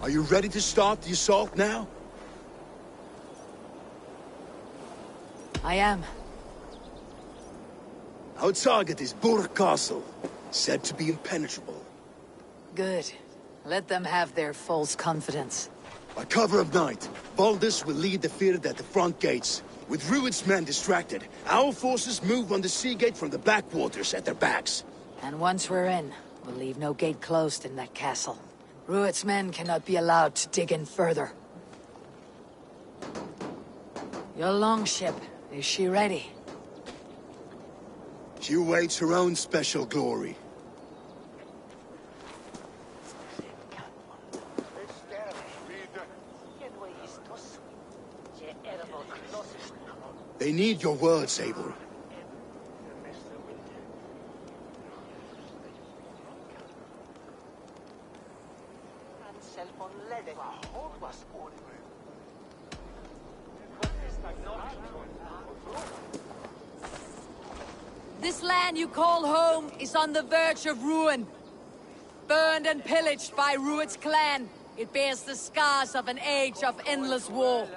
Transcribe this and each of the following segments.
Are you ready to start the assault now? I am. Our target is Burg Castle, said to be impenetrable. Good. Let them have their false confidence. By cover of night, Baldus will lead the field at the front gates. With Rued's men distracted, our forces move on the sea gate from the backwaters at their backs. And once we're in, we'll leave no gate closed in that castle. Rued's men cannot be allowed to dig in further. Your longship, is she ready? She awaits her own special glory. They need your words, Abel. This land you call home is on the verge of ruin. Burned and pillaged by Rued's clan, it bears the scars of an age of endless war.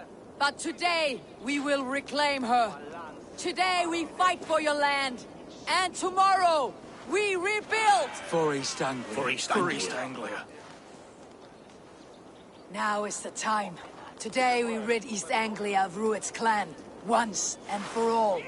But today, we will reclaim her. Today, we fight for your land. And tomorrow, we rebuild! For East Anglia. For East Anglia. Now is the time. Today, we rid East Anglia of Rued's clan. Once and for all.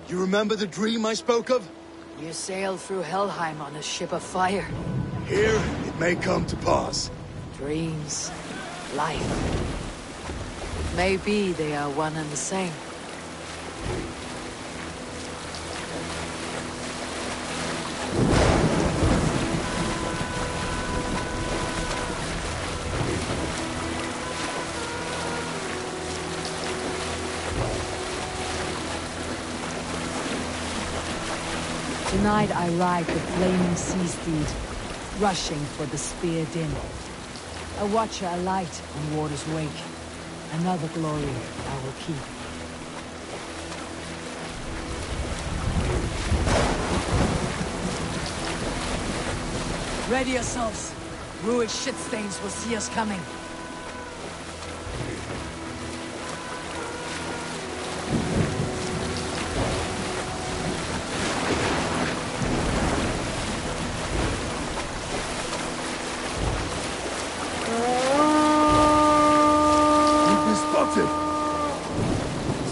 You remember the dream I spoke of? You sailed through Helheim on a ship of fire. Here, it may come to pass. Dreams, life. It may be they are one and the same. Tonight I ride the flaming sea steed, rushing for the spear din. A watcher alight on water's wake. Another glory I will keep. Ready yourselves. Rued shitstains will see us coming.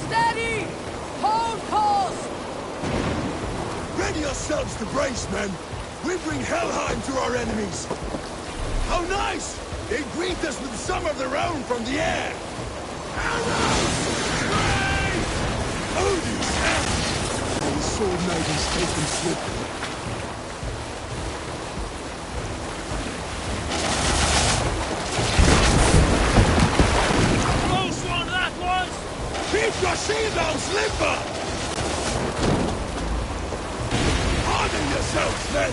Steady! Hold course! Ready yourselves to brace, men! We bring Helheim to our enemies! How nice! They greet us with some of their own from the air! Arrows! Straight! Odin's hand! The sword maidens take them swiftly. Keep your shield arms limber! Harden yourselves, men!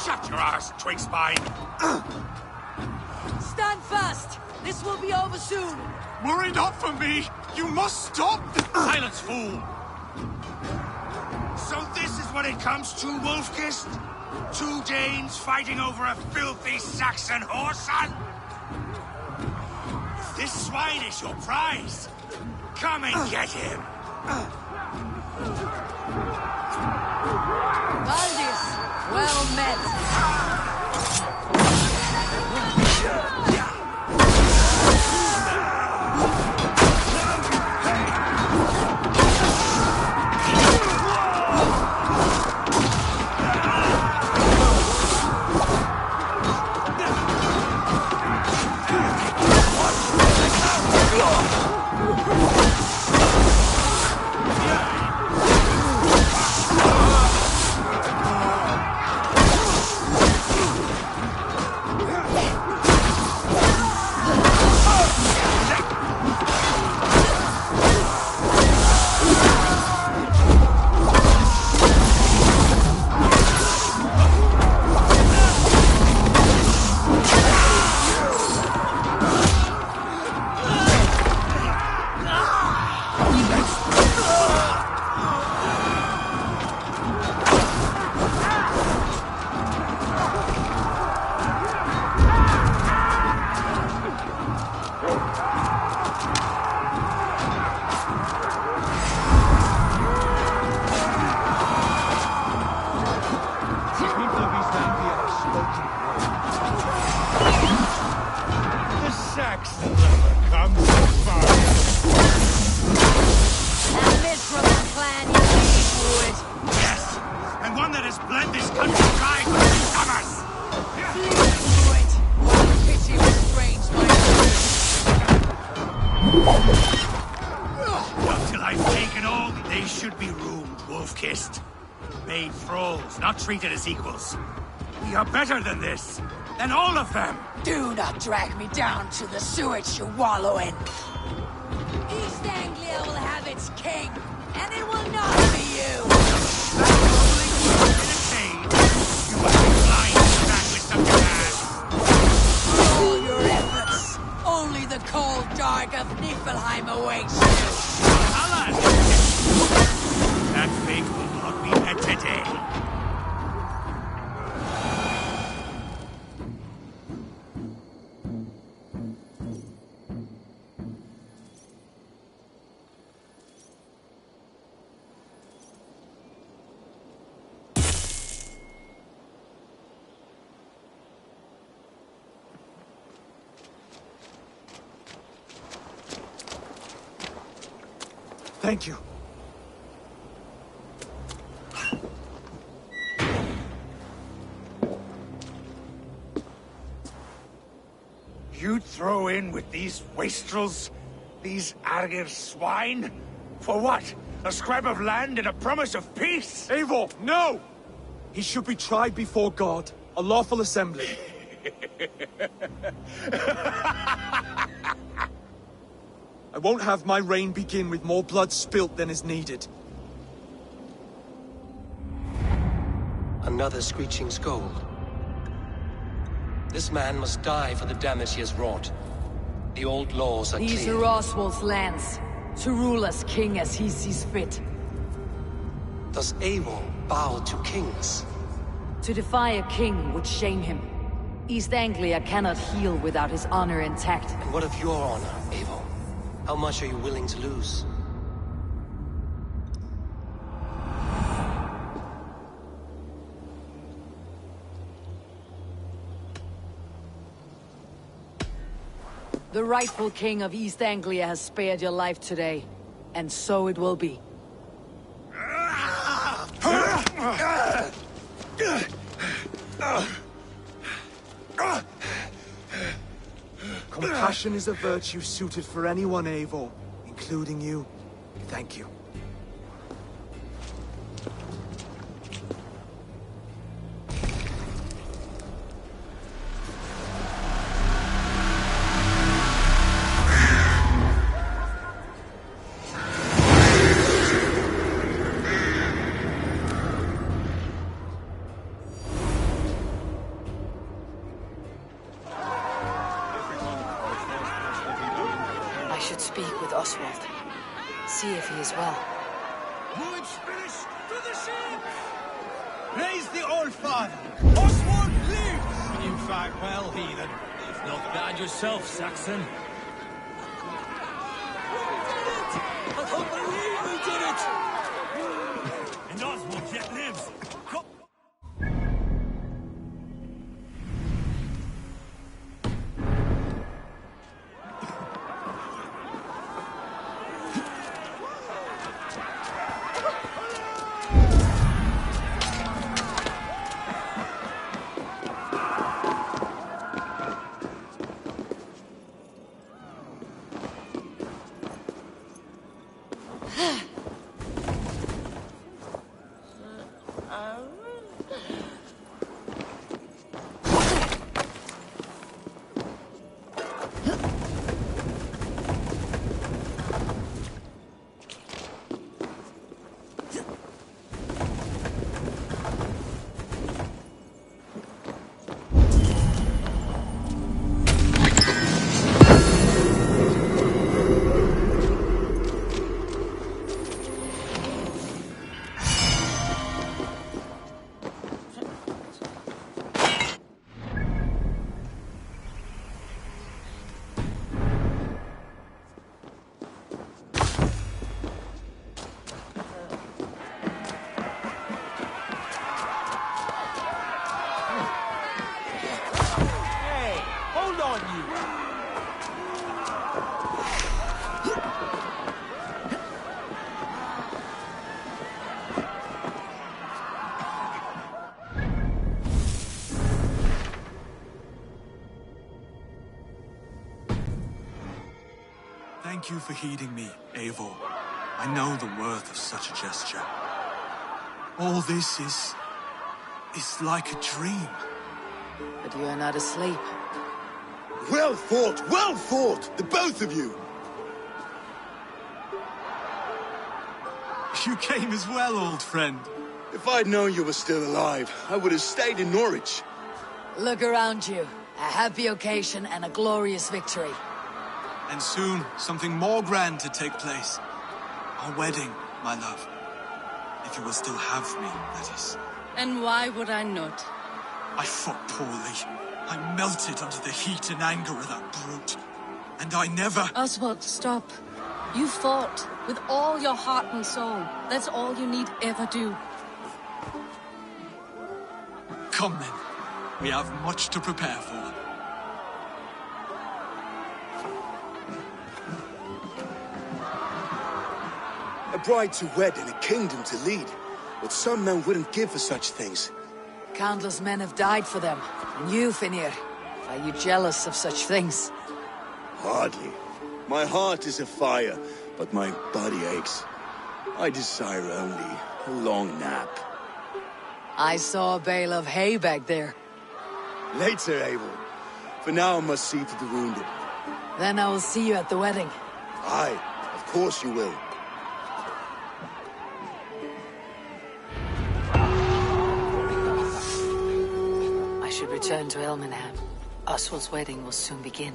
Shut your arse, twig spine! Stand fast! This will be over soon! Worry not for me! You must stop! Silence, fool! So this is what it comes to, Wolfkist? 2 Danes fighting over a filthy Saxon whoreson? This swine is your prize! Come and get him! Valdis, well met! Not treated as equals. We are better than this. Than all of them. Do not drag me down to the sewage you wallow in. East Anglia will have its king, and it will not be you. That rolling in a cage. You must be blind to that with some command. For all your efforts, only the cold dark of Niflheim awaits you. Valhalla! That fate will not be met today. Thank you. You throw in with these wastrels? These Argir swine? For what? A scrap of land and a promise of peace? Eivor, no! He should be tried before God, a lawful assembly. I won't have my reign begin with more blood spilt than is needed. Another screeching scold. This man must die for the damage he has wrought. The old laws are These clear. are Oswald's lands, to rule as king as he sees fit. Does Eivor bow to kings? To defy a king would shame him. East Anglia cannot heal without his honor intact. And what of your honor, Eivor? How much are you willing to lose? The rightful king of East Anglia has spared your life today, and so it will be. Compassion is a virtue suited for anyone, Eivor, including you. Thank you. speak with Oswald. See if he is well. Moving Spanish to the ship! Praise the Old Father! Oswald lives! You fight well, heathen. If not, guard yourself, Saxon. I can't believe we did it! And Oswald yet lives. Thank you for heeding me, Eivor. I know the worth of such a gesture. All this is like a dream. But you are not asleep. Well fought, the both of you! You came as well, old friend. If I'd known you were still alive, I would have stayed in Norwich. Look around you. A happy occasion and a glorious victory. And soon, something more grand to take place. Our wedding, my love. If you will still have me, that is. And why would I not? I fought poorly. I melted under the heat and anger of that brute. And I never... Oswald, stop. You fought with all your heart and soul. That's all you need ever do. Come then. We have much to prepare for. A bride to wed and a kingdom to lead. What some men wouldn't give for such things. Countless men have died for them. And you, Finnir, are you jealous of such things? Hardly. My heart is afire, but my body aches. I desire only a long nap. I saw a bale of hay back there. Later, Abel. For now I must see to the wounded. Then I will see you at the wedding. Aye, of course you will. I should return to Elmenham. Oswald's wedding will soon begin.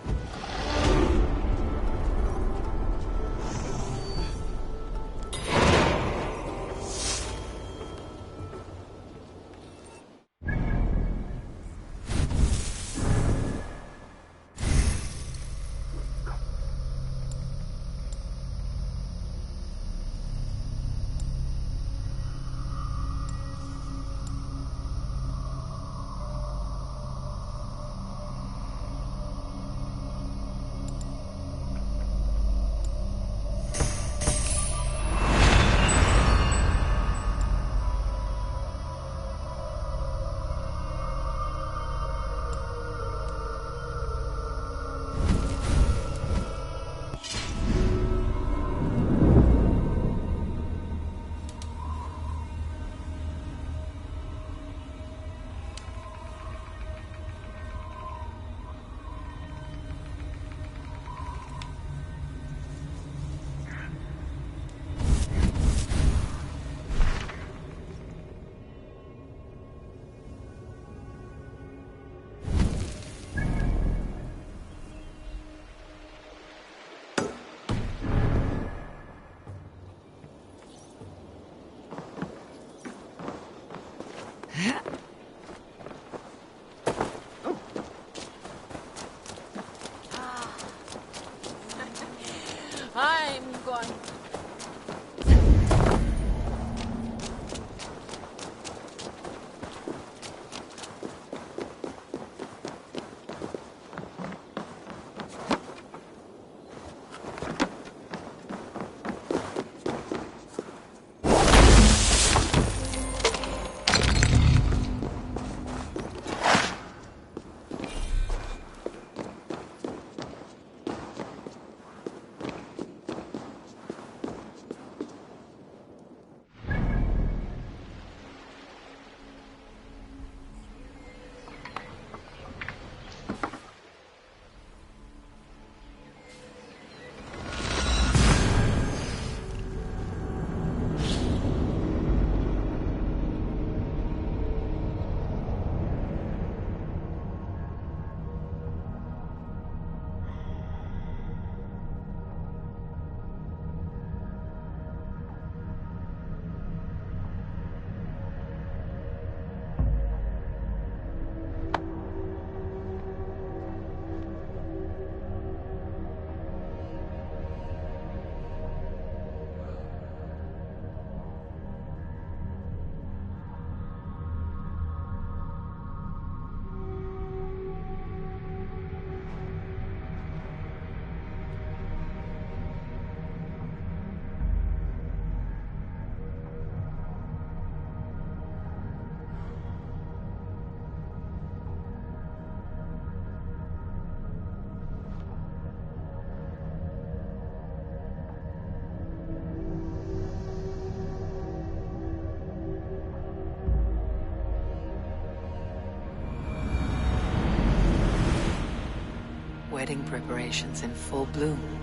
wedding preparations in full bloom.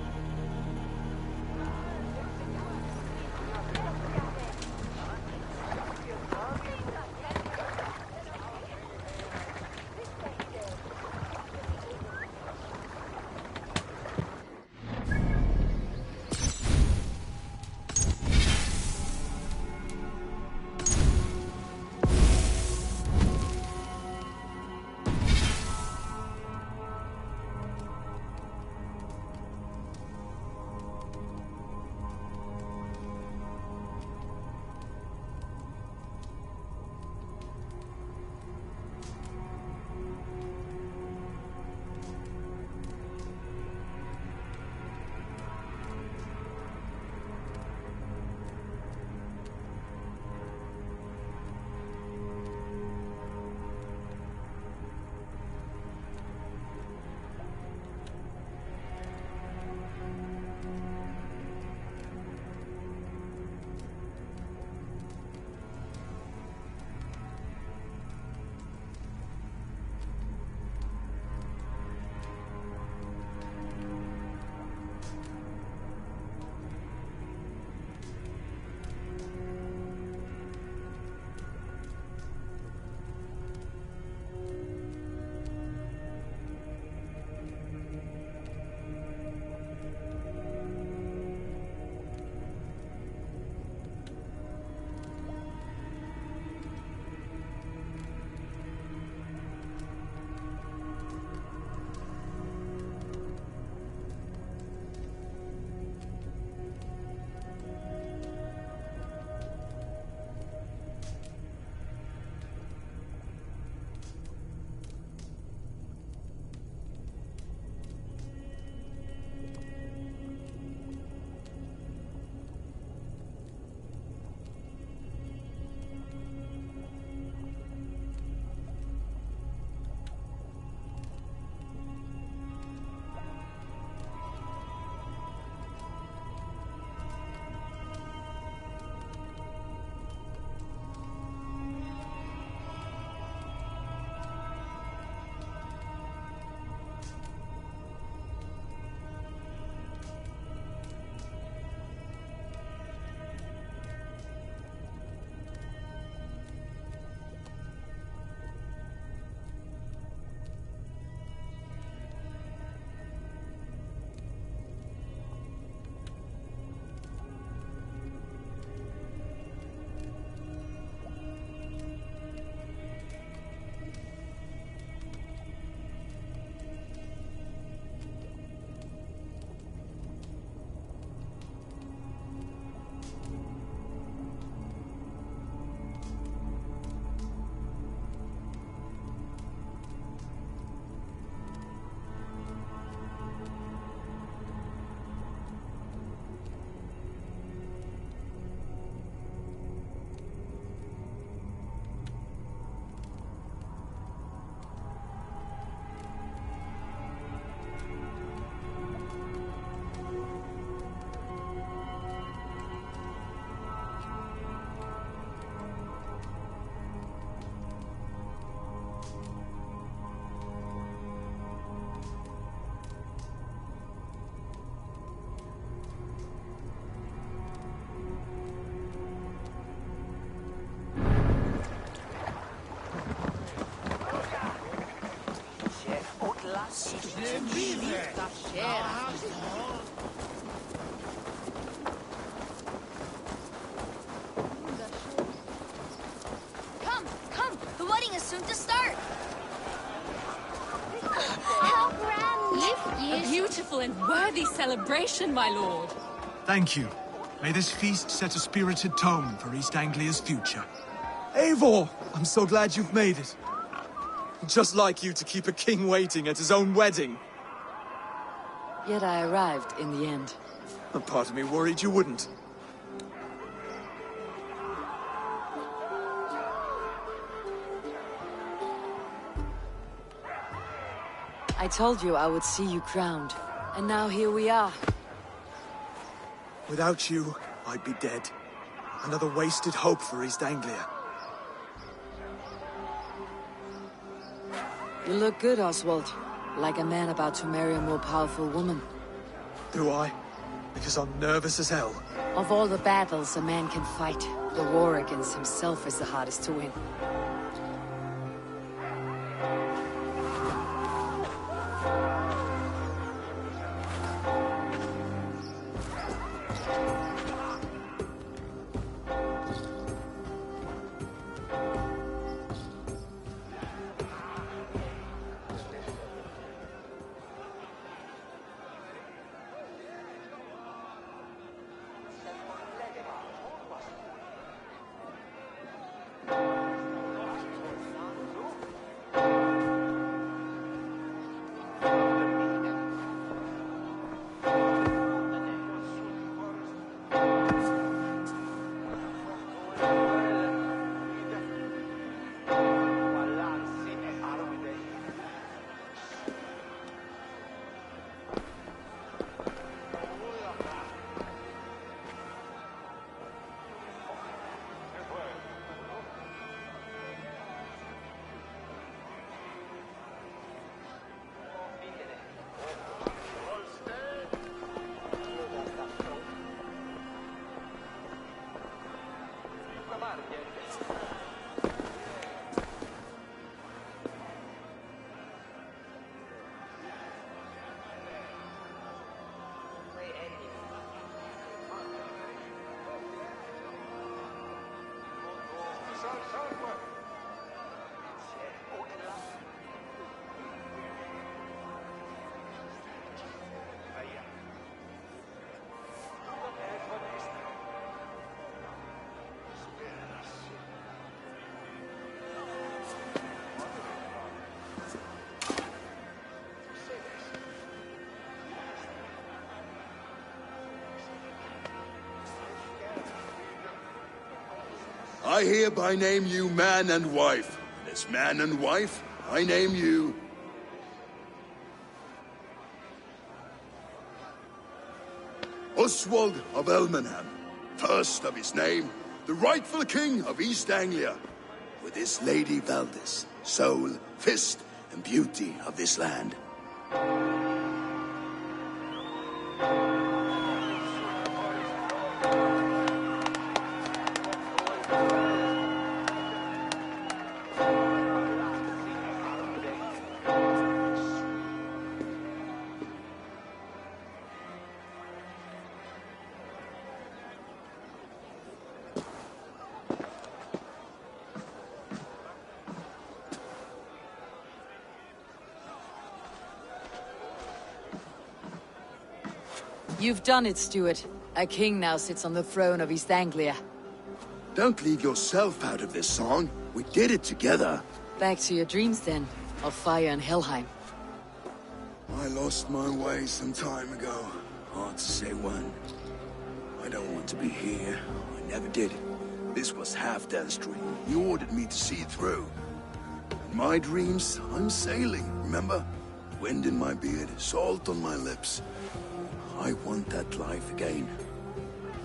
Come! The wedding is soon to start! How grand! A beautiful and worthy celebration, my lord. Thank you. May this feast set a spirited tone for East Anglia's future. Eivor! I'm so glad you've made it. Just like you to keep a king waiting at his own wedding. Yet I arrived in the end. A part of me worried you wouldn't. I told you I would see you crowned, and now here we are. Without you, I'd be dead. Another wasted hope for East Anglia. You look good, Oswald. Like a man about to marry a more powerful woman. Do I? Because I'm nervous as hell. Of all the battles a man can fight, the war against himself is the hardest to win. I hereby name you man and wife. And as man and wife, I name you... Oswald of Elmenham, first of his name, the rightful king of East Anglia, with this Lady Valdis, soul, fist, and beauty of this land. You've done it, Stuart. A king now sits on the throne of East Anglia. Don't leave yourself out of this song. We did it together. Back to your dreams, then, of fire and Helheim. I lost my way some time ago. Hard to say when. I don't want to be here. I never did. This was Halfdan's dream. He ordered me to see it through. In my dreams, I'm sailing, remember? Wind in my beard, salt on my lips. I want that life again.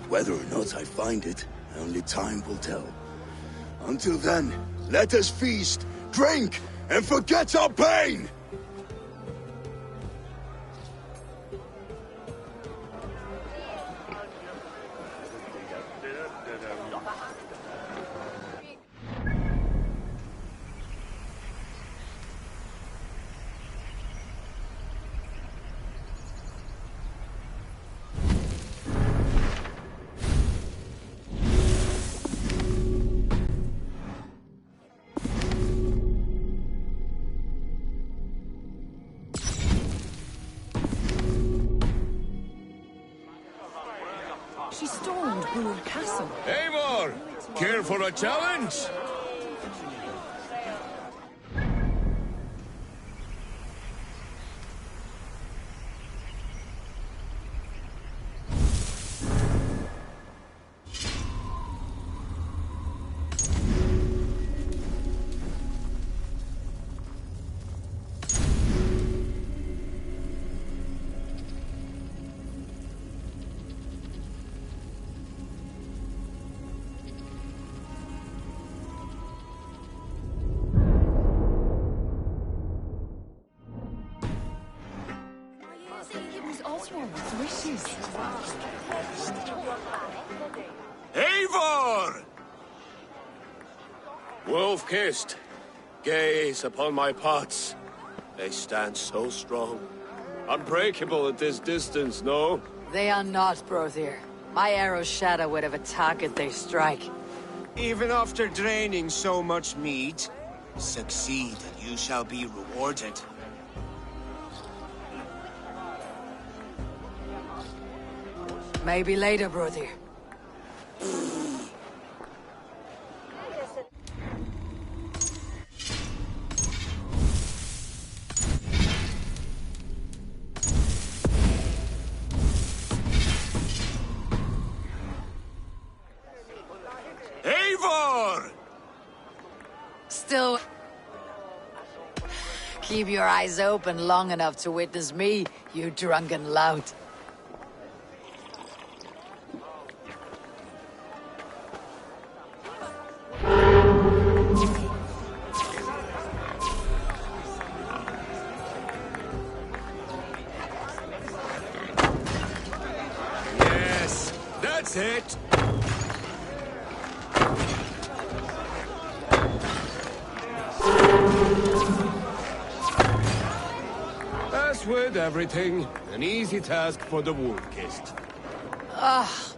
Whether or not I find it, only time will tell. Until then, let us feast, drink, and forget our pain! She stormed Brewer Castle. Eivor! Care for a challenge? Swallow's wishes. Eivor! Wolf-kissed, gaze upon my pots. They stand so strong. Unbreakable at this distance, no? They are not, Brothier. My arrows shatter whatever target they strike. Even after draining so much meat, succeed and you shall be rewarded. Maybe later, Brothier. Eivor! Still... Keep your eyes open long enough to witness me, you drunken lout. Yes, that's it! As with everything, an easy task for the wolf-kissed.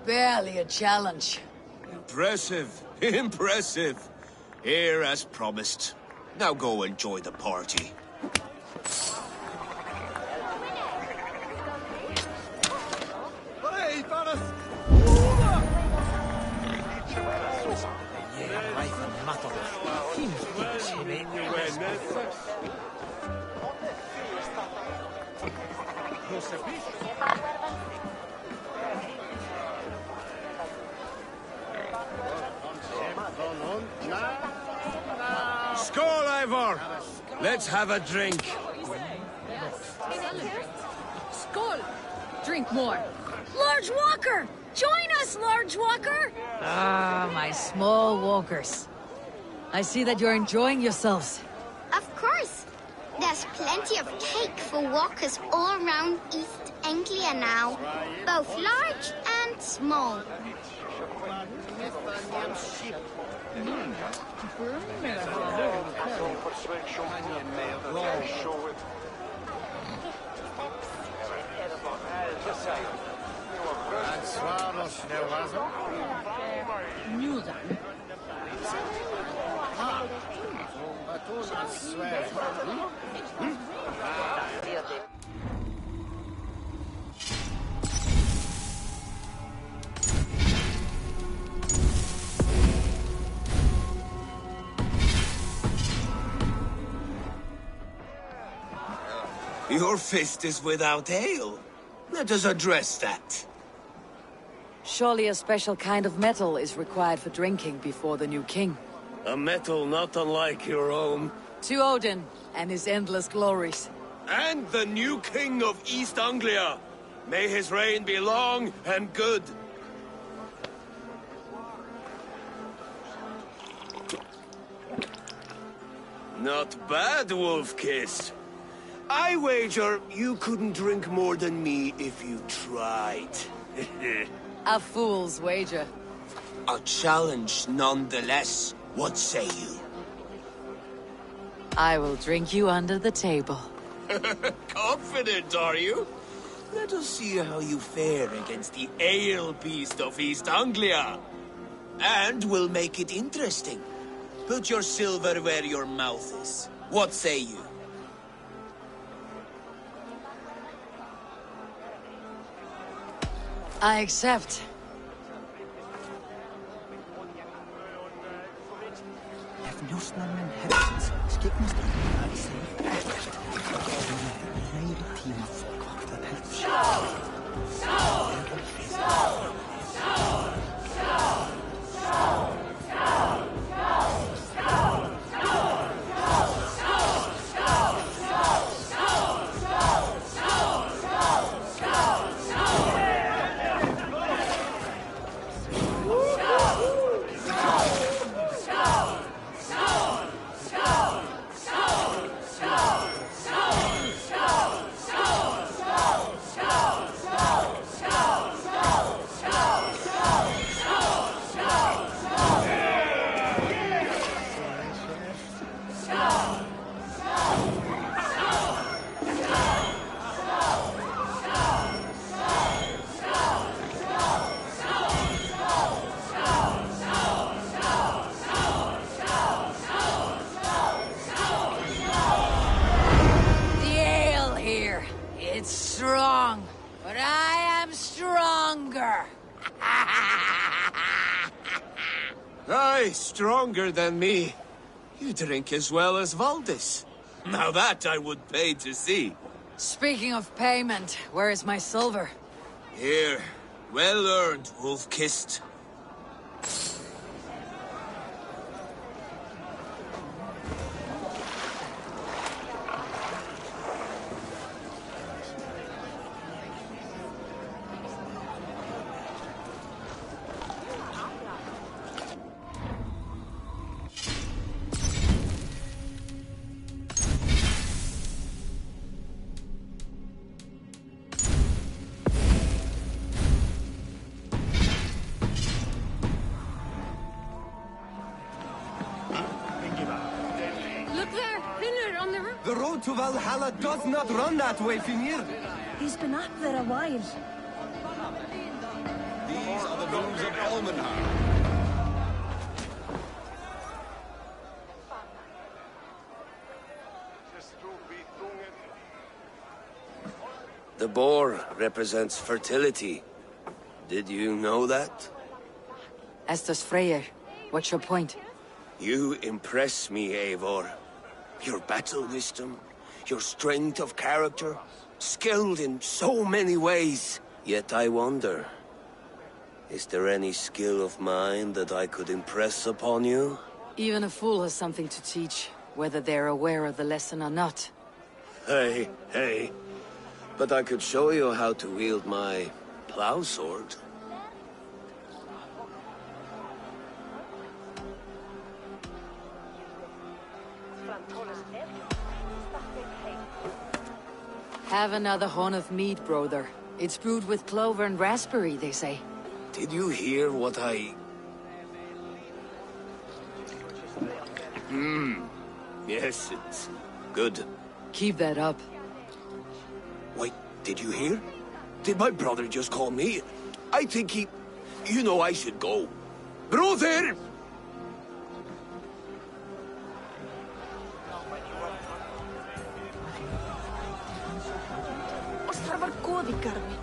Barely a challenge. Impressive. Impressive. Here as promised. Now go enjoy the party. Skål, Eivor! Let's have a drink. Skål! Drink more. Large Walker! Join us, Large Walker! Ah, my small walkers. I see that you're enjoying yourselves. Of course. There's plenty of cake for walkers all around East Anglia now. Both large and small. Your fist is without ale. Let us address that. Surely a special kind of metal is required for drinking before the new king. A metal not unlike your own. To Odin and his endless glories. And the new king of East Anglia. May his reign be long and good. Not bad, Wolf-kissed. I wager you couldn't drink more than me if you tried. A fool's wager. A challenge nonetheless. What say you? I will drink you under the table. Confident, are you? Let us see how you fare against the ale beast of East Anglia. And we'll make it interesting. Put your silver where your mouth is. What say you? I accept. Way stronger than me. You drink as well as Valdis. Now that I would pay to see. Speaking of payment, where is my silver? Here. Well earned, wolf-kissed. The road to Valhalla does not run that way, Finir. He's been up there a while. These are the rooms of Elmenhar. The boar represents fertility. Did you know that? As does Freyr. What's your point? You impress me, Eivor. Your battle wisdom, your strength of character, skilled in so many ways. Yet I wonder, is there any skill of mine that I could impress upon you? Even a fool has something to teach, whether they're aware of the lesson or not. Hey. But I could show you how to wield my plow sword. Have another horn of mead, brother. It's brewed with clover and raspberry, they say. Did you hear what I... Yes, it's good. Keep that up. Wait, did you hear? Did my brother just call me? I think he... You know I should go. Brother! Það var góð í garði.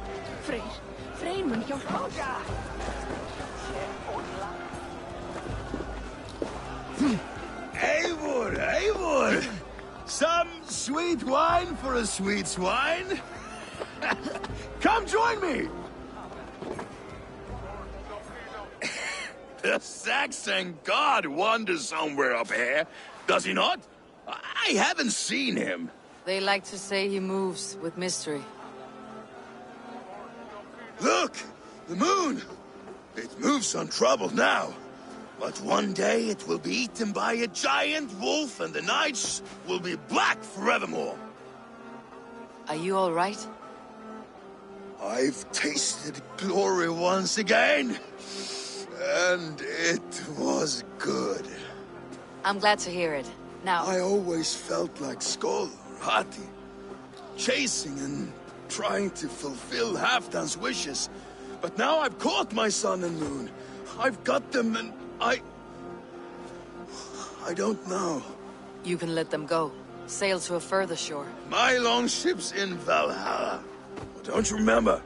Freyr mun hjálpa. Eivor! Some sweet wine for a sweet swine? Come join me! The Saxon god wanders somewhere up here, does he not? I haven't seen him. They like to say he moves with mystery. Look! The moon! It moves untroubled now. But one day it will be eaten by a giant wolf and the nights will be black forevermore. Are you all right? I've tasted glory once again. And it was good. I'm glad to hear it. Now... I always felt like Skoll or Hati. Chasing and trying to fulfill Halfdan's wishes. But now I've caught my sun and moon. I've got them and I don't know. You can let them go. Sail to a further shore. My longship's in Valhalla. Don't you remember?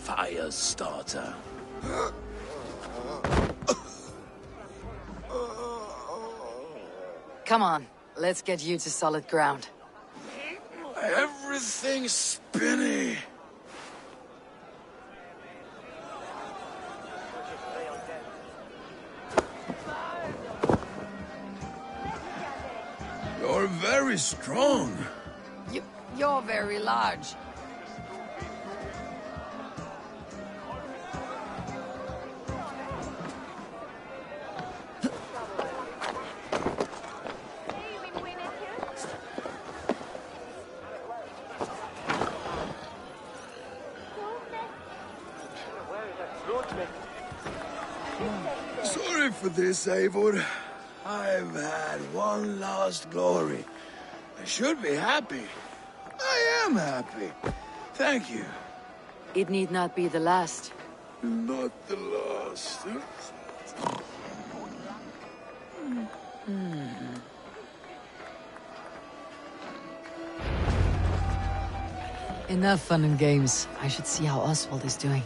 Fire starter. Come on, let's get you to solid ground. Everything's spinny. You're very strong. You're very large. Sorry for this, Eivor. I've had one last glory. I should be happy. I am happy. Thank you. It need not be the last. Not the last. Enough fun and games. I should see how Oswald is doing.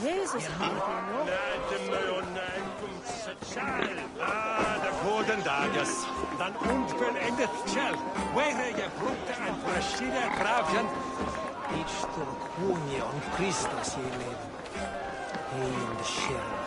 Jezus, de goden dages. Dan onvollendet kjell. Where je brukte en verschiedene graven. Each to Kunje on Christus je leven. Hey in de shell.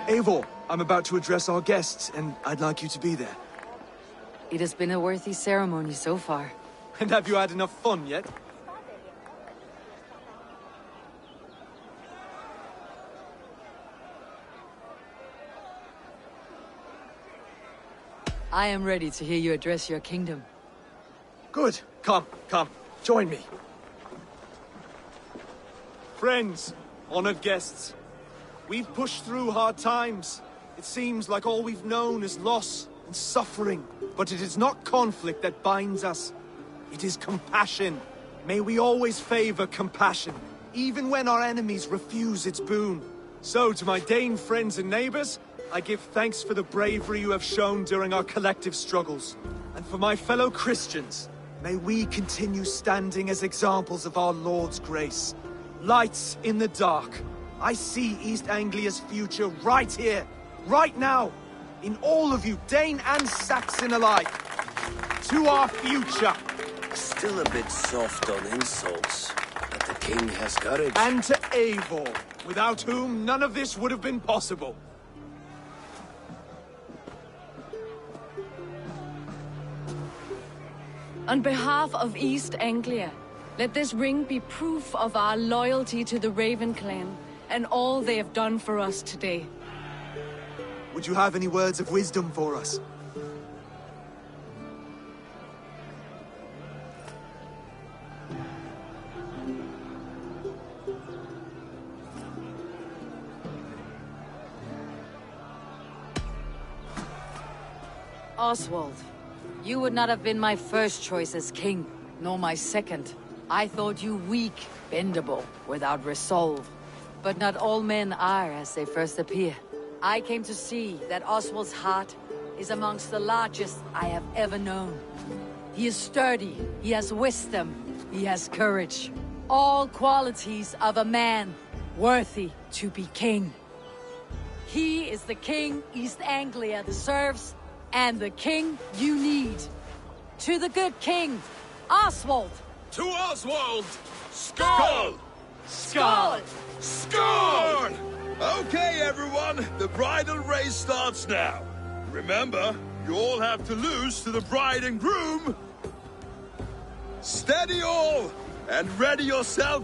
Eivor, I'm about to address our guests, and I'd like you to be there. It has been a worthy ceremony so far. And have you had enough fun yet? I am ready to hear you address your kingdom. Good. Come, join me. Friends, honored guests, we've pushed through hard times. It seems like all we've known is loss and suffering. But it is not conflict that binds us. It is compassion. May we always favor compassion, even when our enemies refuse its boon. So, to my Dane friends and neighbors, I give thanks for the bravery you have shown during our collective struggles. And for my fellow Christians, may we continue standing as examples of our Lord's grace. Lights in the dark. I see East Anglia's future right here, right now, in all of you, Dane and Saxon alike. To our future. Still a bit soft on insults, but the king has courage. And to Eivor, without whom none of this would have been possible. On behalf of East Anglia, let this ring be proof of our loyalty to the Raven clan and all they have done for us today. Would you have any words of wisdom for us? Oswald, you would not have been my first choice as king, nor my second. I thought you weak, bendable, without resolve. But not all men are as they first appear. I came to see that Oswald's heart is amongst the largest I have ever known. He is sturdy, he has wisdom, he has courage. All qualities of a man worthy to be king. He is the king East Anglia deserves, and the king you need. To the good king, Oswald! To Oswald! Skull! Skull! Skull! Okay, everyone, the bridal race starts now. Remember, you all have to lose to the bride and groom. Steady all, and ready yourself.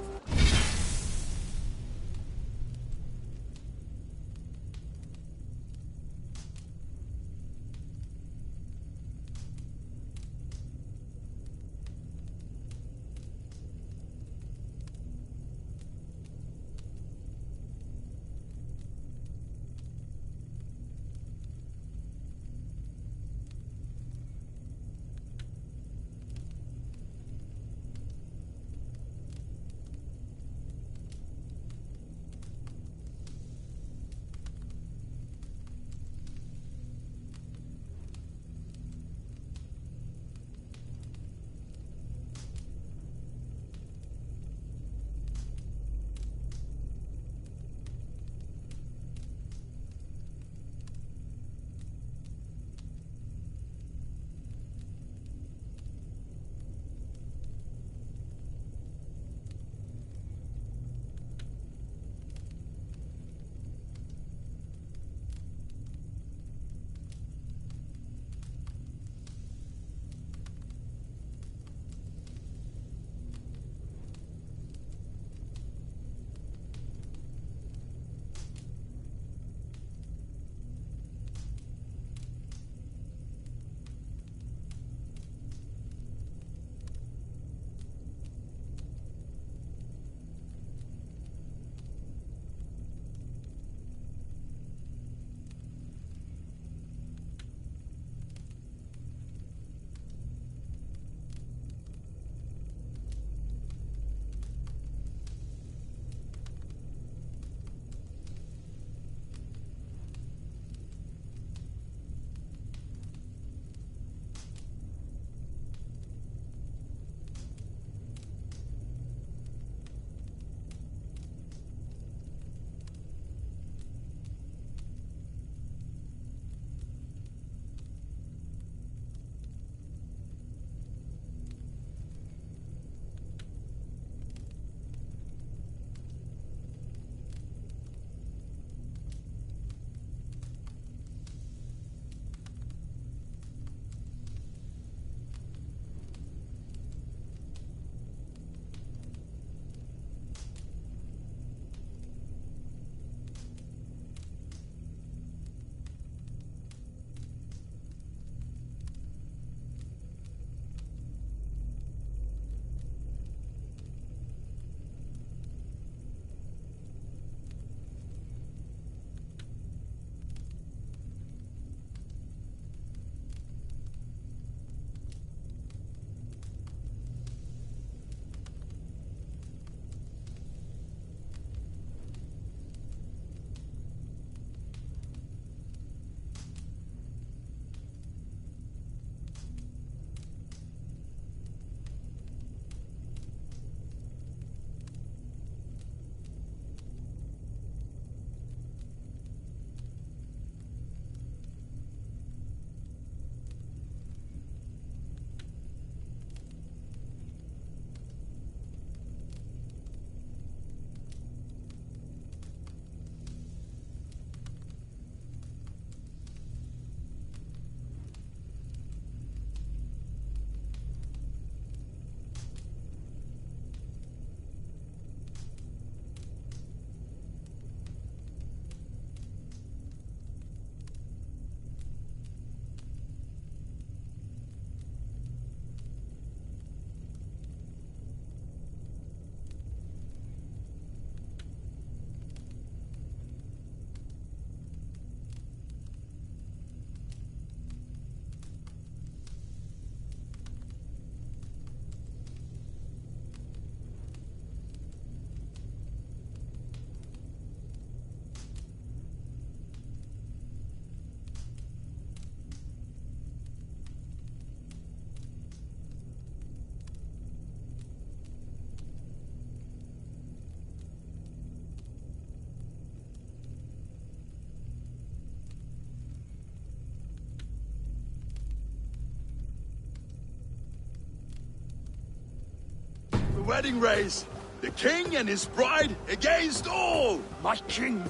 wedding race. The king and his bride against all! My king!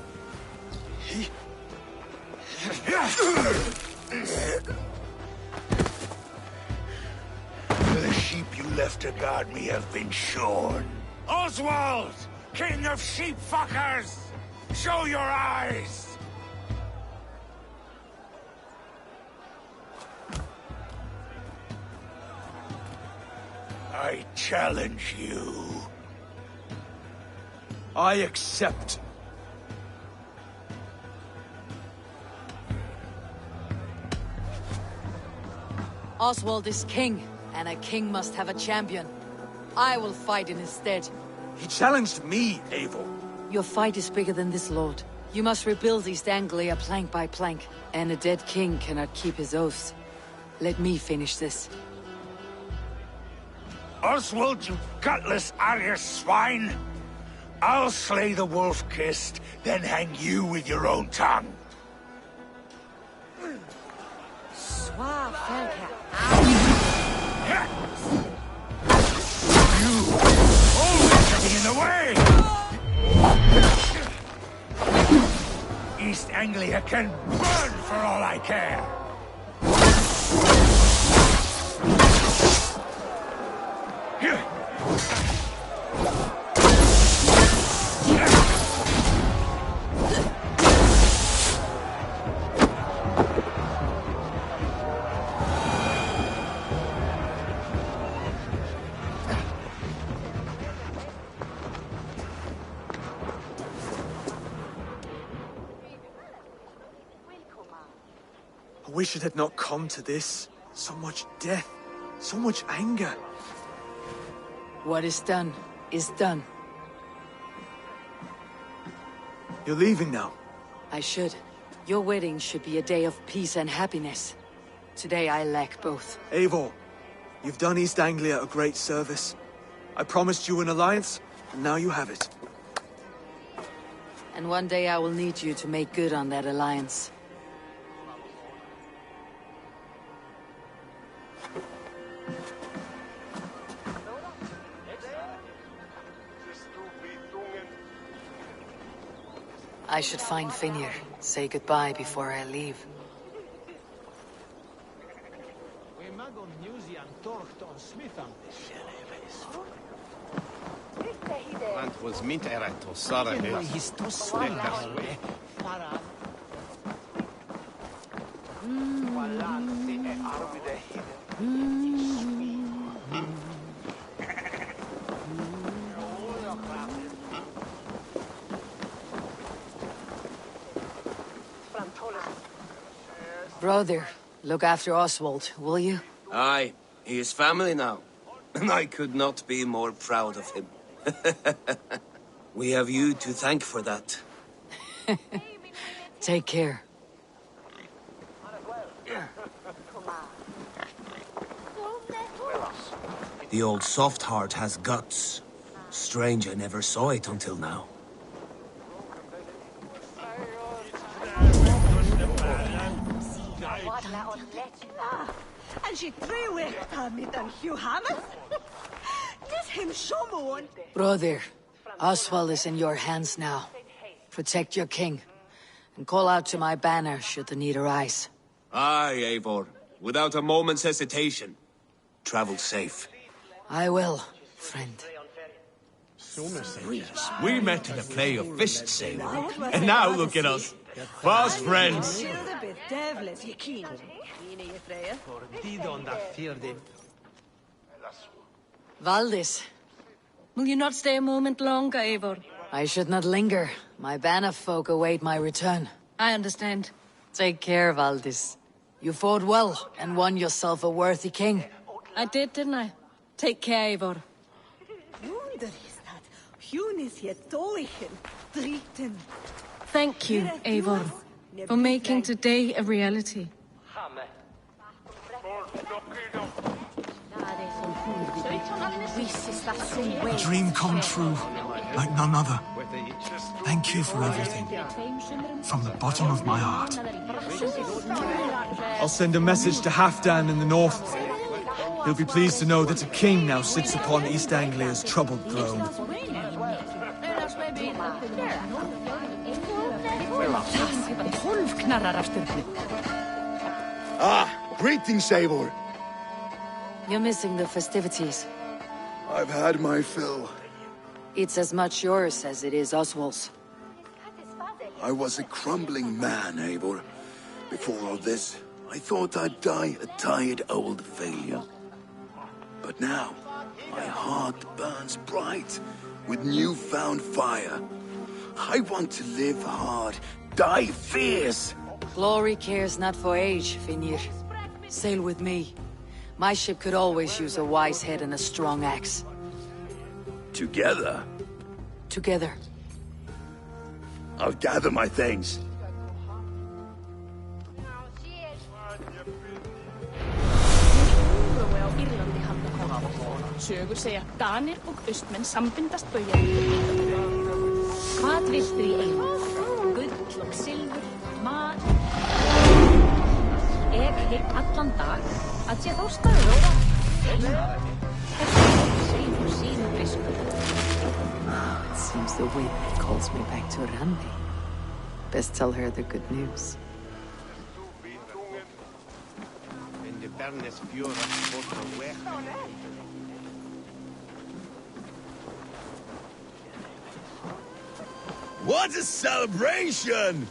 The sheep you left to guard me have been shorn. Oswald! King of sheep fuckers! Show your eyes! I challenge you. I accept. Oswald is king, and a king must have a champion. I will fight in his stead. He challenged me, Eivor. Your fight is bigger than this, Lord. You must rebuild East Anglia plank by plank, and a dead king cannot keep his oaths. Let me finish this. Oswald, you gutless Arya swine! I'll slay the wolf-kissed, then hang you with your own tongue. You! Always getting in the way! East Anglia can burn for all I care! I wish it had not come to this. So much death, so much anger. What is done, is done. You're leaving now. I should. Your wedding should be a day of peace and happiness. Today I lack both. Eivor, you've done East Anglia a great service. I promised you an alliance, and now you have it. And one day I will need you to make good on that alliance. I should find Finir, say goodbye before I leave. Ant was mint erato Sara Brother, look after Oswald, will you? Aye, he is family now. And I could not be more proud of him. We have you to thank for that. Take care. The old soft heart has guts. Strange I never saw it until now. Brother, Oswald is in your hands now. Protect your king, and call out to my banner should the need arise. Aye, Eivor. Without a moment's hesitation. Travel safe. I will, friend. We met in a play of fist sailing, and now look at us. Fast friends. Valdis. Will you not stay a moment longer, Eivor? I should not linger. My banner folk await my return. I understand. Take care, Valdis. You fought well, and won yourself a worthy king. I did, didn't I? Take care, Eivor. Thank you, Eivor, for making today a reality. A dream come true, like none other. Thank you for everything, from the bottom of my heart. I'll send a message to Halfdan in the north. He'll be pleased to know that a king now sits upon East Anglia's troubled throne. Ah, greetings, Eivor. You're missing the festivities. I've had my fill. It's as much yours as it is Oswald's. I was a crumbling man, Eivor. Before all this, I thought I'd die a tired old failure. But now, my heart burns bright with newfound fire. I want to live hard, die fierce. Glory cares not for age, Finnir. Sail with me. My ship could always use a wise head and a strong axe. Together? Together. I'll gather my things. Sögur segja að Danir og Austmenn sambindast bauja. Hvað viltu í einu? Gull og silfur, mat. Hygg allan dag að sé þá stöðuga. It seems the wind calls me back to Randi. Best tell her the good news. What a celebration!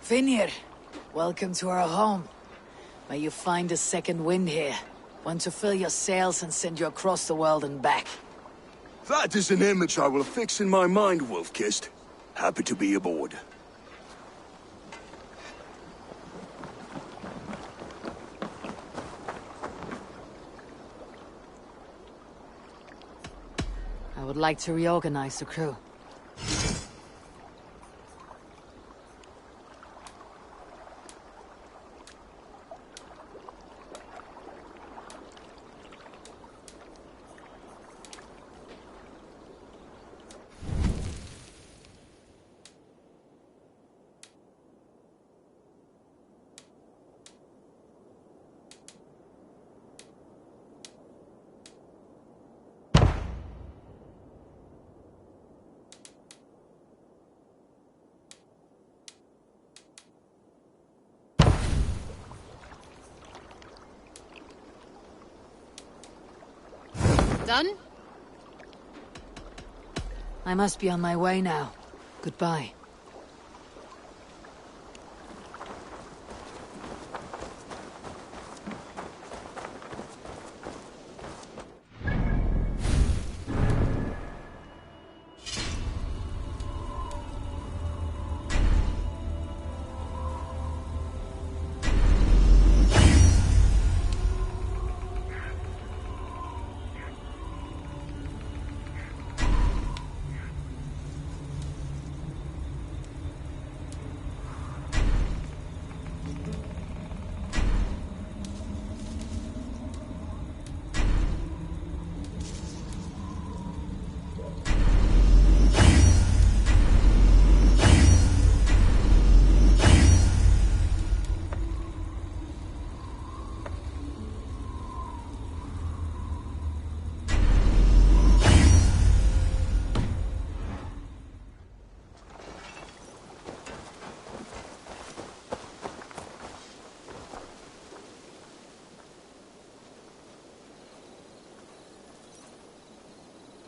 Finnir, welcome to our home. May you find a second wind here. One to fill your sails and send you across the world and back. That is an image I will fix in my mind, Wolf-Kissed. Happy to be aboard. I would like to reorganize the crew. Done? I must be on my way now. Goodbye.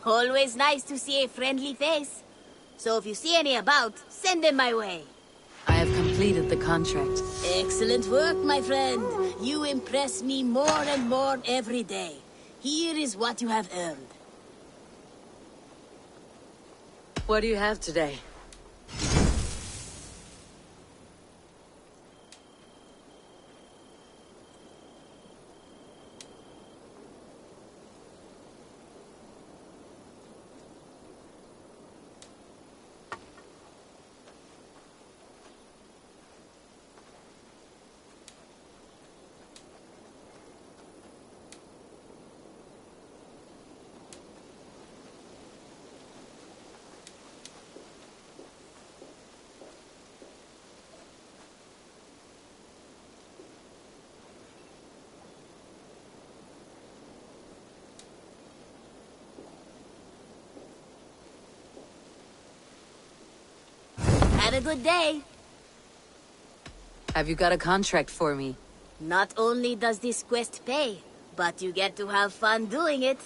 Always nice to see a friendly face. So if you see any about, send them my way. I have completed the contract. Excellent work, my friend. You impress me more and more every day. Here is what you have earned. What do you have today? Have a good day. Have you got a contract for me? Not only does this quest pay, but you get to have fun doing it.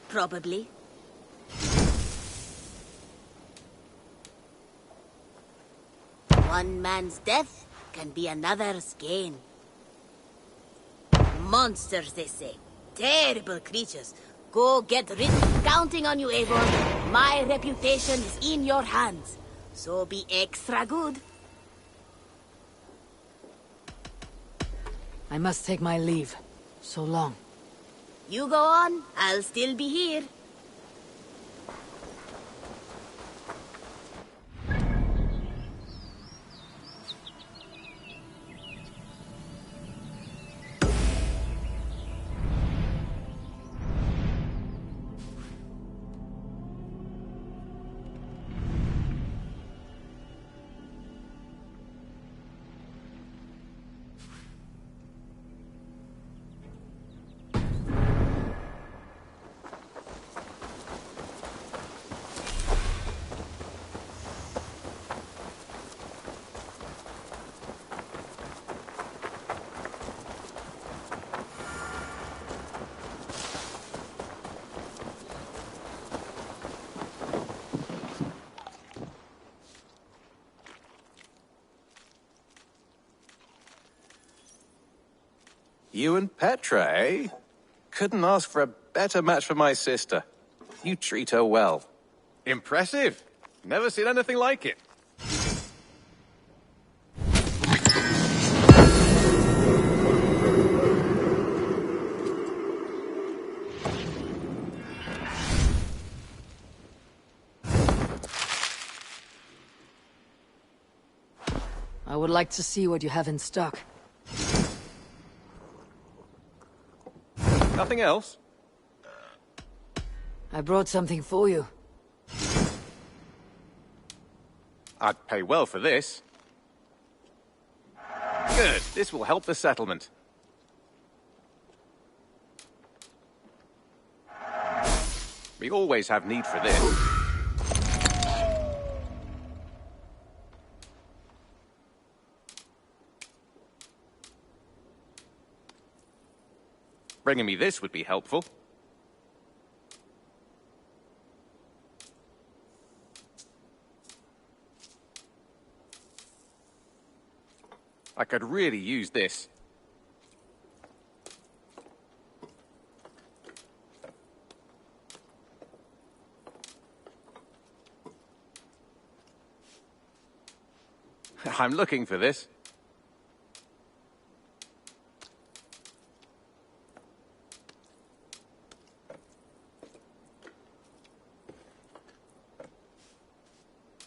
Probably. One man's death can be another's gain. Monsters, they say. Terrible creatures. Go get rid. Counting on you, Eivor. My reputation is in your hands. So be extra good. I must take my leave. So long. You go on, I'll still be here. You and Petra, eh? Couldn't ask for a better match for my sister. You treat her well. Impressive. Never seen anything like it. I would like to see what you have in stock. Nothing else? I brought something for you. I'd pay well for this. Good. This will help the settlement. We always have need for this. Bringing me this would be helpful. I could really use this. I'm looking for this.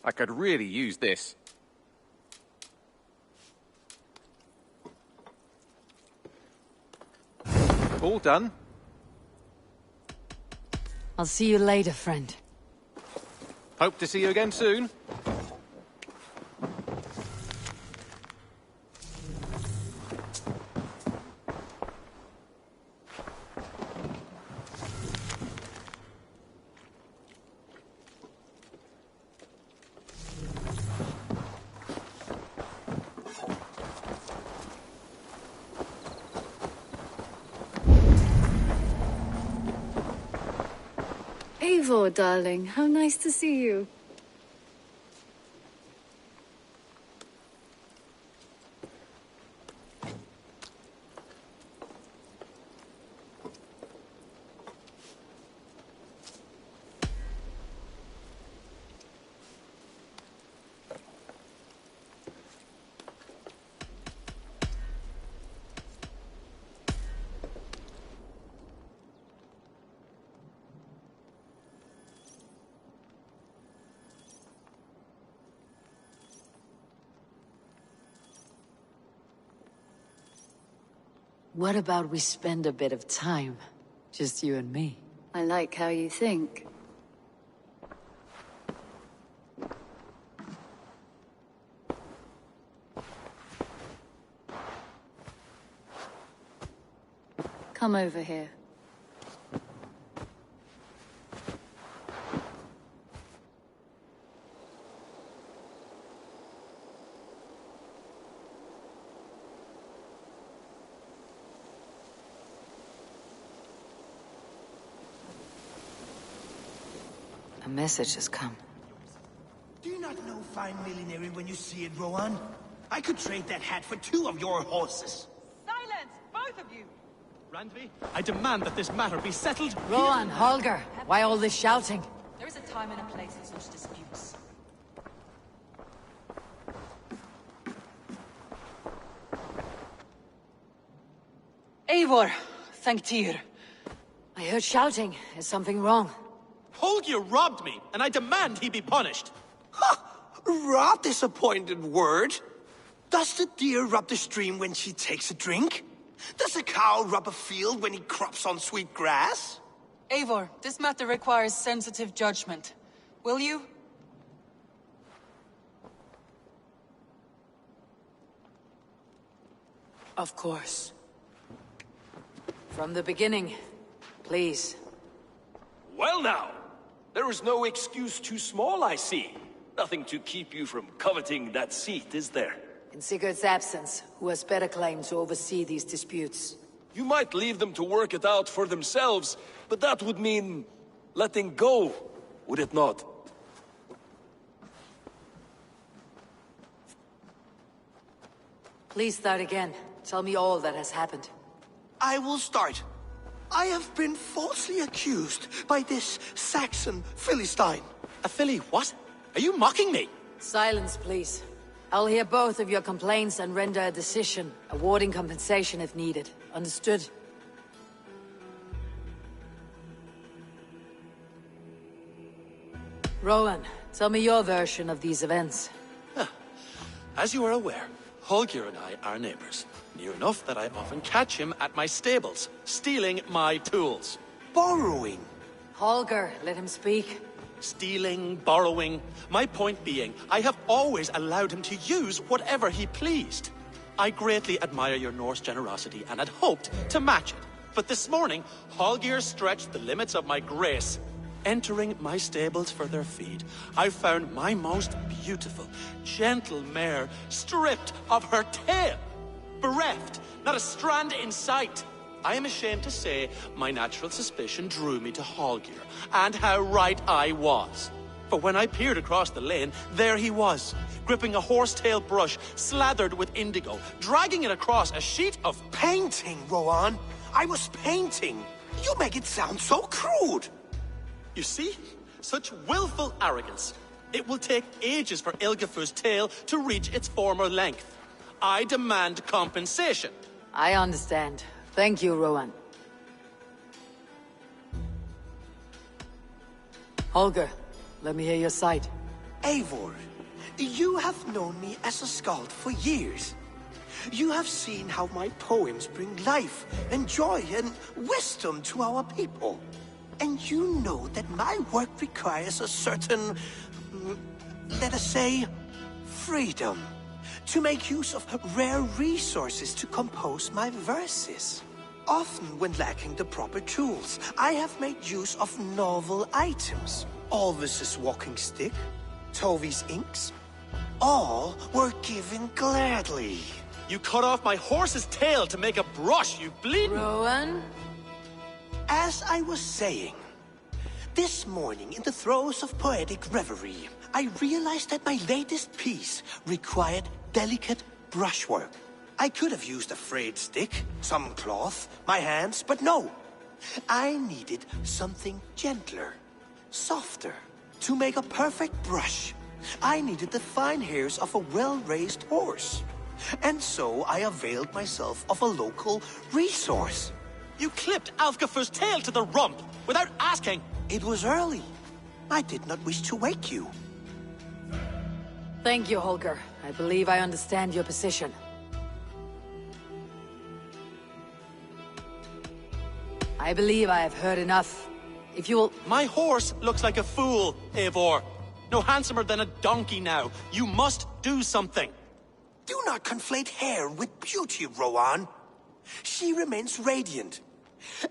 I could really use this. All done. I'll see you later, friend. Hope to see you again soon. Eivor, darling, how nice to see you. What about we spend a bit of time? Just you and me. I like how you think. Come over here. A message has come. Do you not know fine millinery when you see it, Rohan? I could trade that hat for 2 of your horses. Silence, both of you! Randvi, I demand that this matter be settled. Rohan, Holger, why all this shouting? There is a time and a place for such disputes. Eivor, thank Tyr. I heard shouting. Is something wrong? Holger robbed me, and I demand he be punished. Rot disappointed word. Does the deer rub the stream when she takes a drink? Does a cow rub a field when he crops on sweet grass? Eivor, this matter requires sensitive judgment. Will you? Of course. From the beginning, please. Well now, there is no excuse too small, I see. Nothing to keep you from coveting that seat, is there? In Sigurd's absence, who has better claim to oversee these disputes? You might leave them to work it out for themselves, but that would mean letting go, would it not? Please start again. Tell me all that has happened. I will start. I have been falsely accused by this Saxon Philistine. A Philly what? Are you mocking me? Silence, please. I'll hear both of your complaints and render a decision, awarding compensation if needed. Understood? Rowan, tell me your version of these events. As you are aware, Holger and I are neighbors. Near enough that I often catch him at my stables, stealing my tools. Borrowing? Holger, let him speak. Stealing, borrowing. My point being, I have always allowed him to use whatever he pleased. I greatly admire your Norse generosity and had hoped to match it. But this morning, Holger stretched the limits of my grace. Entering my stables for their feed, I found my most beautiful, gentle mare stripped of her tail. Bereft, not a strand in sight. I am ashamed to say my natural suspicion drew me to Holger, and how right I was. For when I peered across the lane, there he was, gripping a horsetail brush slathered with indigo, dragging it across a sheet of... Painting, Rohan! I was painting! You make it sound so crude! You see? Such willful arrogance. It will take ages for Ilgifu's tail to reach its former length. I demand compensation. I understand. Thank you, Rohan. Holger, let me hear your side. Eivor, you have known me as a skald for years. You have seen how my poems bring life and joy and wisdom to our people. And you know that my work requires a certain, let us say, freedom. To make use of rare resources to compose my verses. Often when lacking the proper tools, I have made use of novel items. Alvis's walking stick, Tovi's inks. All were given gladly. You cut off my horse's tail to make a brush, you bleeding... Rohan? As I was saying, this morning in the throes of poetic reverie, I realized that my latest piece required delicate brushwork. I could have used a frayed stick, some cloth, my hands, but no. I needed something gentler, softer. To make a perfect brush, I needed the fine hairs of a well-raised horse. And so I availed myself of a local resource. You clipped Alfgafu's tail to the rump, without asking. It was early. I did not wish to wake you. Thank you, Holger. I believe I understand your position. I believe I have heard enough. If you'll... My horse looks like a fool, Eivor. No handsomer than a donkey now. You must do something. Do not conflate hair with beauty, Rohan. She remains radiant.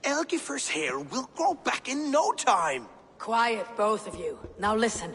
Elgifer's hair will grow back in no time. Quiet, both of you. Now listen.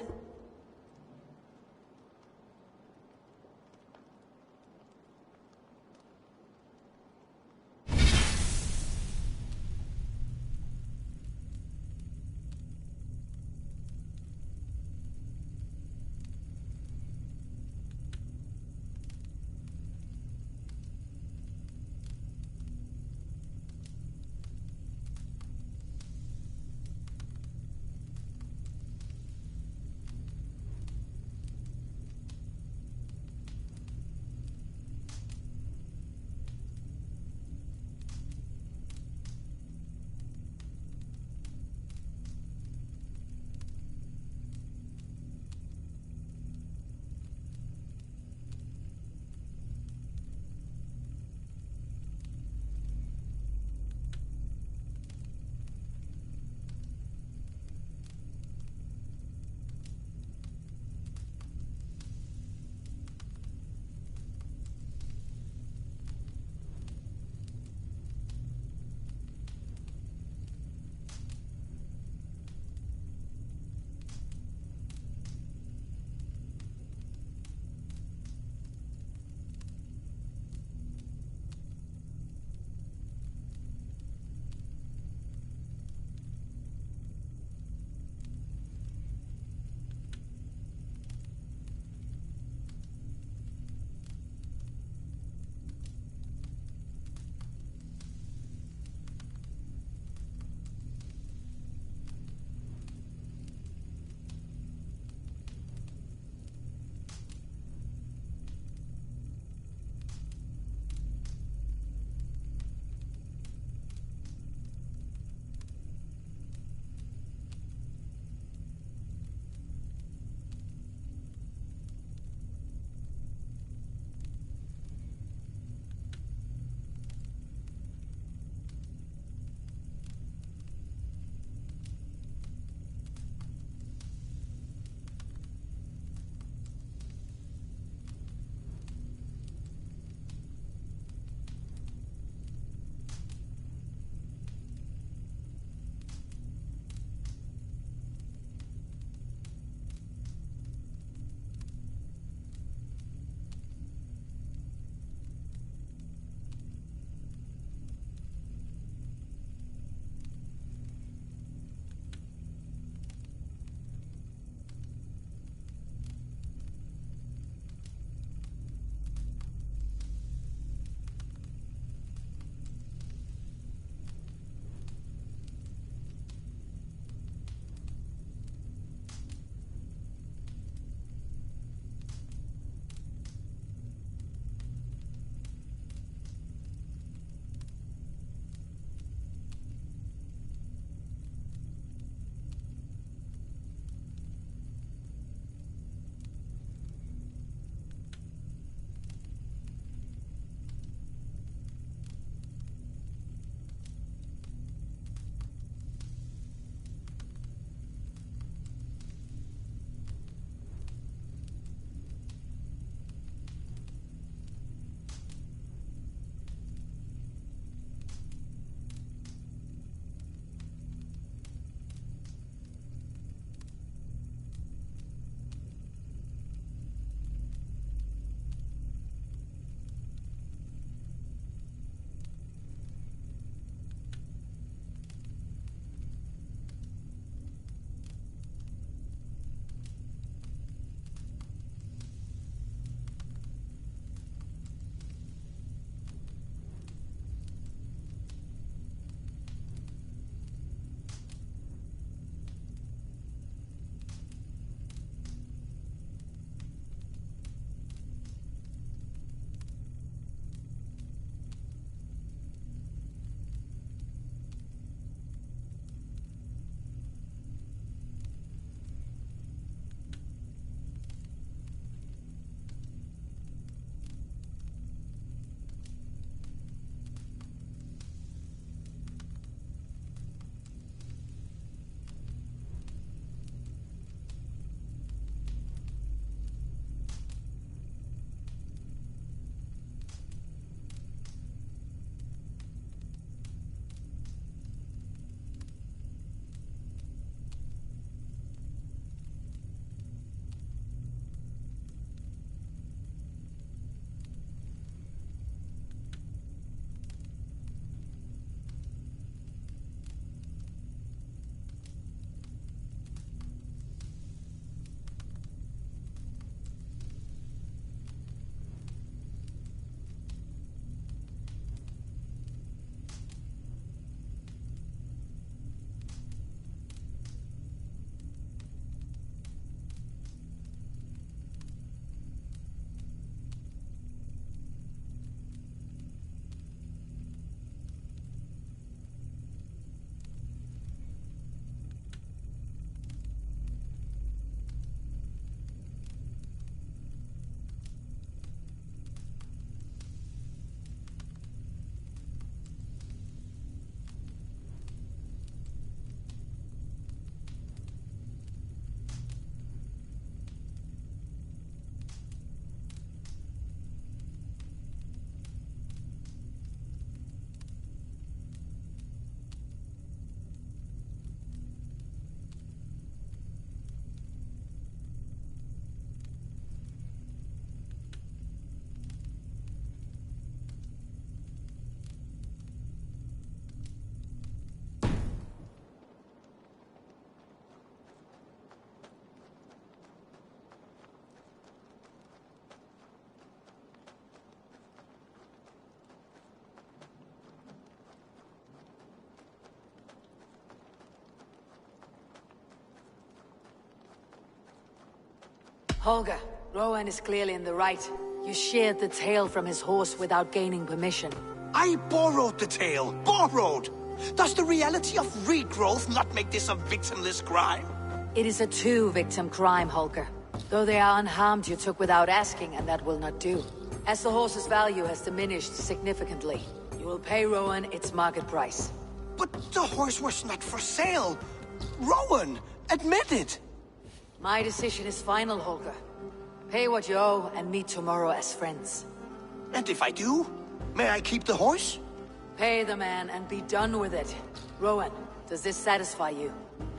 Holger, Rowan is clearly in the right. You sheared the tail from his horse without gaining permission. I borrowed the tail. Borrowed! Does the reality of regrowth not make this a victimless crime? It is a two-victim crime, Holger. Though they are unharmed, you took without asking, and that will not do. As the horse's value has diminished significantly, you will pay Rowan its market price. But the horse was not for sale. Rowan, admit it. My decision is final, Holger. Pay what you owe and meet tomorrow as friends. And if I do, may I keep the horse? Pay the man and be done with it. Rowan, does this satisfy you?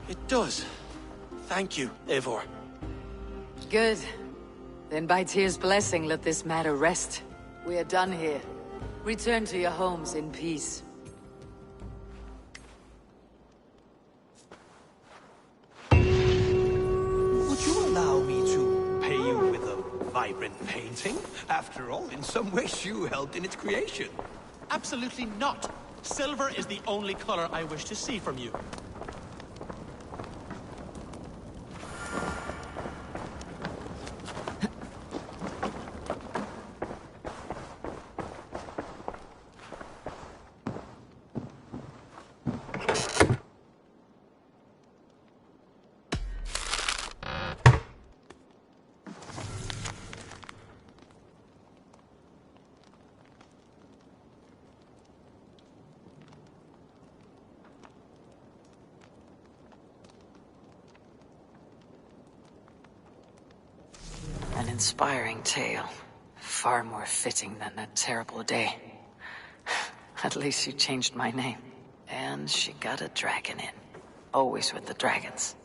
It does. Thank you, Eivor. Good. Then by Tyr's blessing, let this matter rest. We are done here. Return to your homes in peace. Would you allow me to pay you with a vibrant painting? After all, in some ways you helped in its creation. Absolutely not. Silver is the only color I wish to see from you. An inspiring tale. Far more fitting than that terrible day. At least you changed my name. And she got a dragon in. Always with the dragons.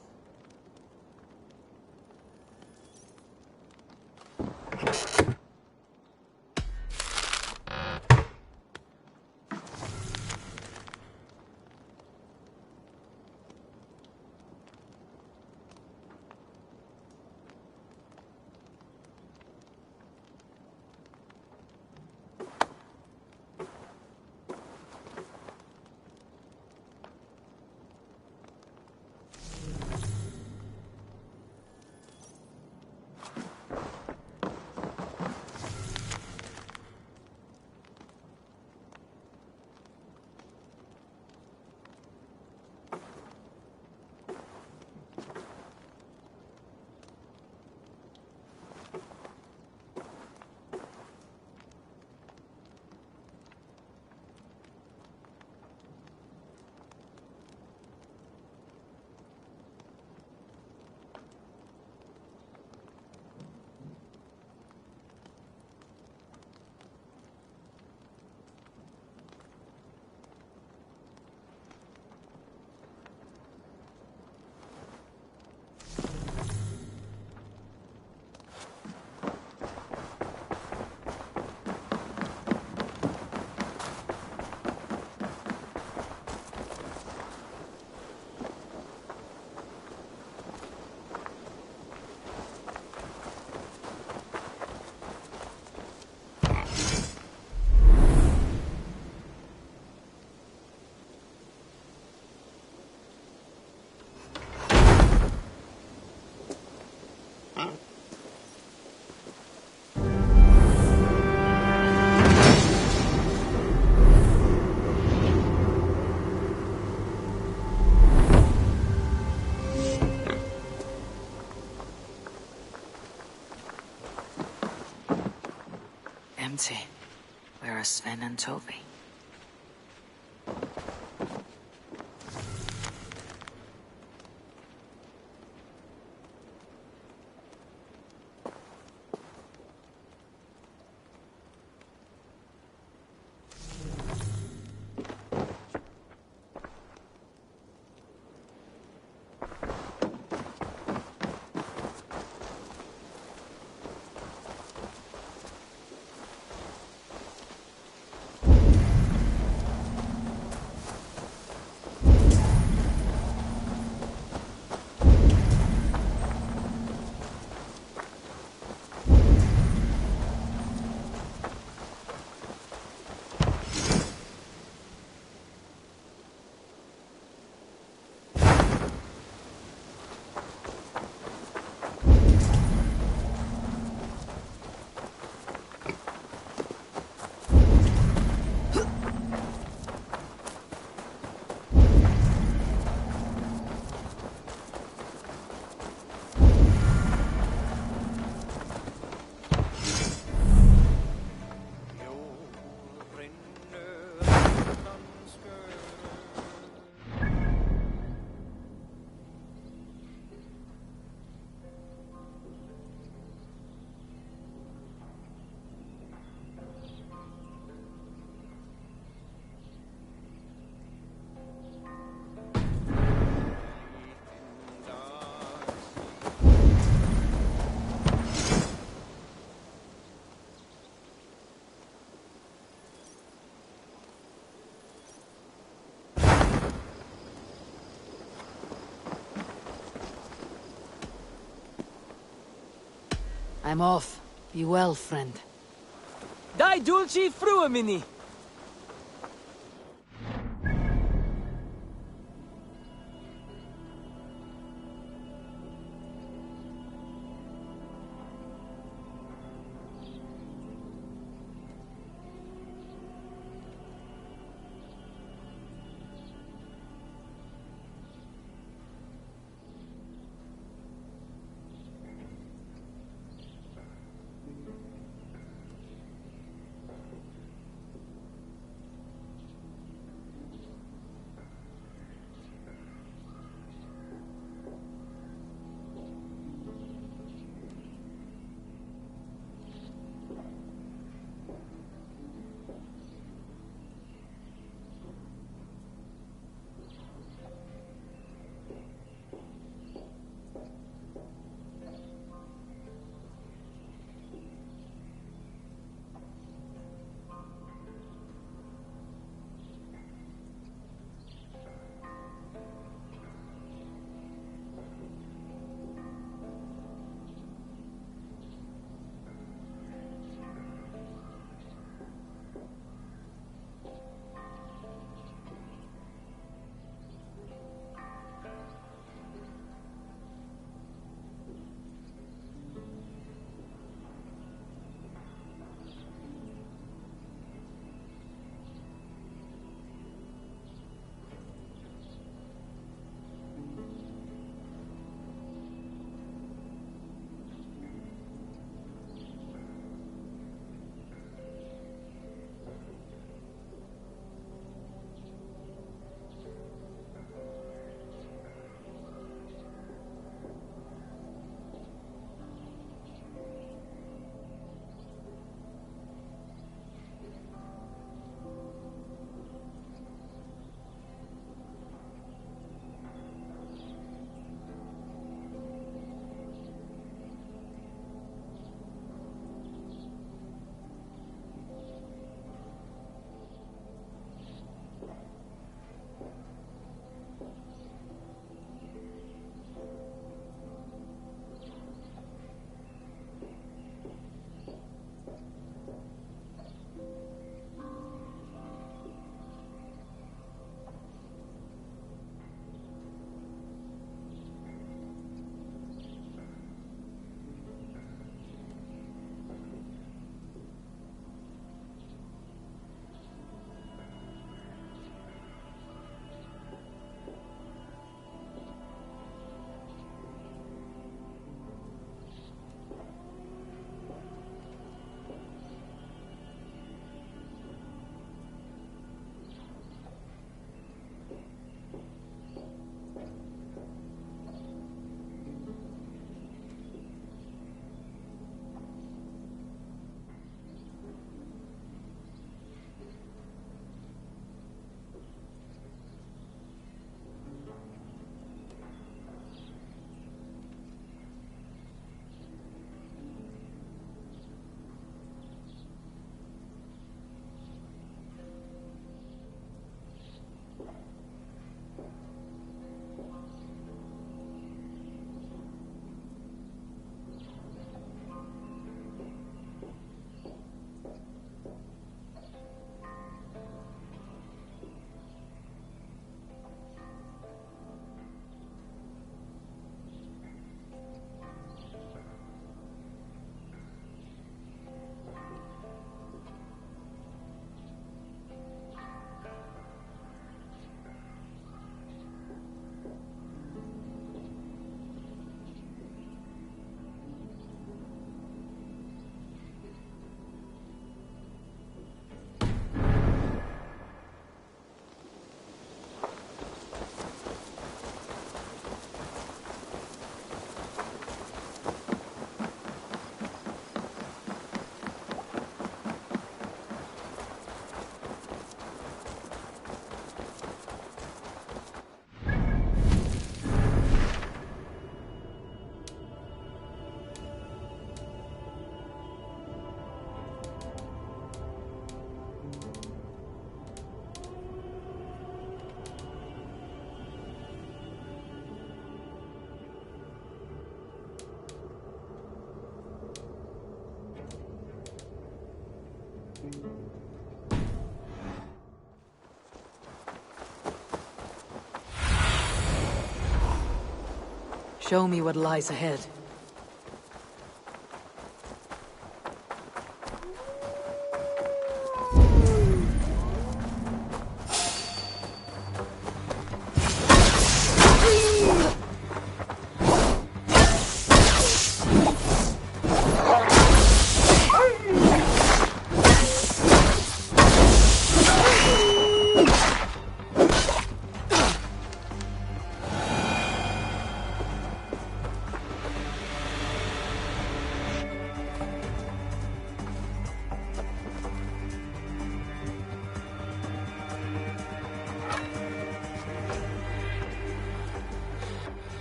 Empty. Where are Sven and Toby? I'm off. Be well, friend. Die dulci fruamini! Show me what lies ahead.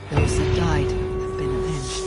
Those that died have been avenged.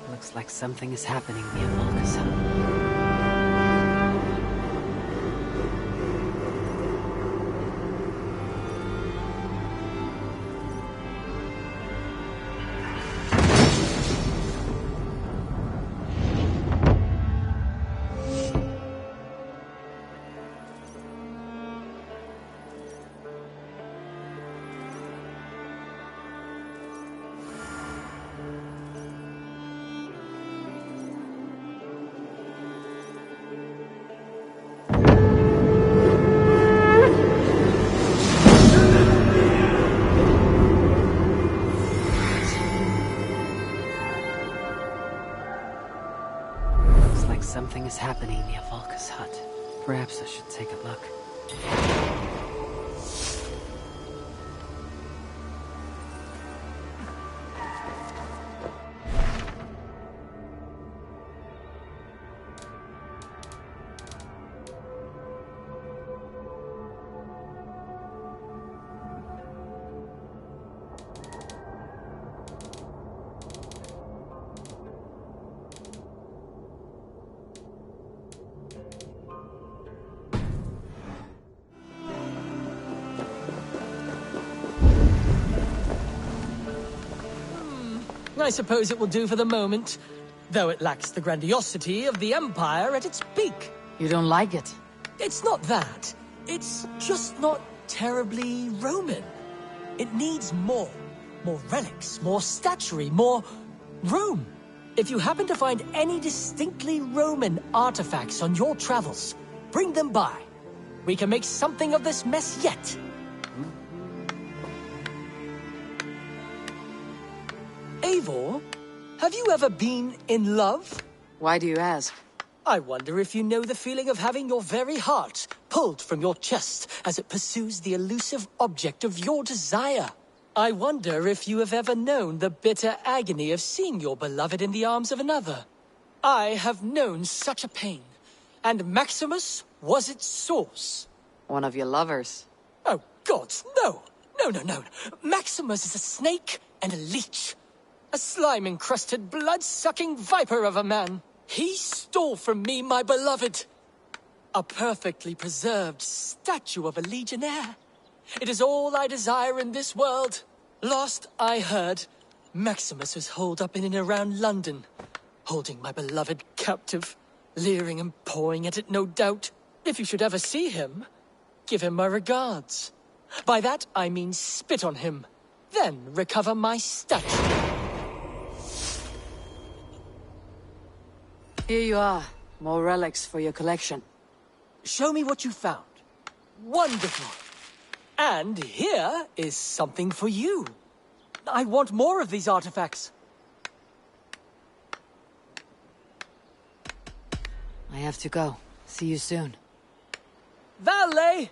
Looks like something is happening near Valhalla. Something is happening near Volka's hut. Perhaps I should take a look. I suppose it will do for the moment, though it lacks the grandiosity of the Empire at its peak. You don't like it? It's not that. It's just not terribly Roman. It needs more. More relics, more statuary, more Rome. If you happen to find any distinctly Roman artifacts on your travels, bring them by. We can make something of this mess yet. Eivor, have you ever been in love? Why do you ask? I wonder if you know the feeling of having your very heart pulled from your chest as it pursues the elusive object of your desire. I wonder if you have ever known the bitter agony of seeing your beloved in the arms of another. I have known such a pain, and Maximus was its source. One of your lovers? Oh, gods, no! No. Maximus is a snake and a leech. A slime-encrusted, blood-sucking viper of a man. He stole from me my beloved. A perfectly preserved statue of a legionnaire. It is all I desire in this world. Last I heard, Maximus was holed up in and around London, holding my beloved captive, leering and pawing at it, no doubt. If you should ever see him, give him my regards. By that I mean spit on him, then recover my statue. Here you are. More relics for your collection. Show me what you found. Wonderful. And here is something for you. I want more of these artifacts. I have to go. See you soon. Valet!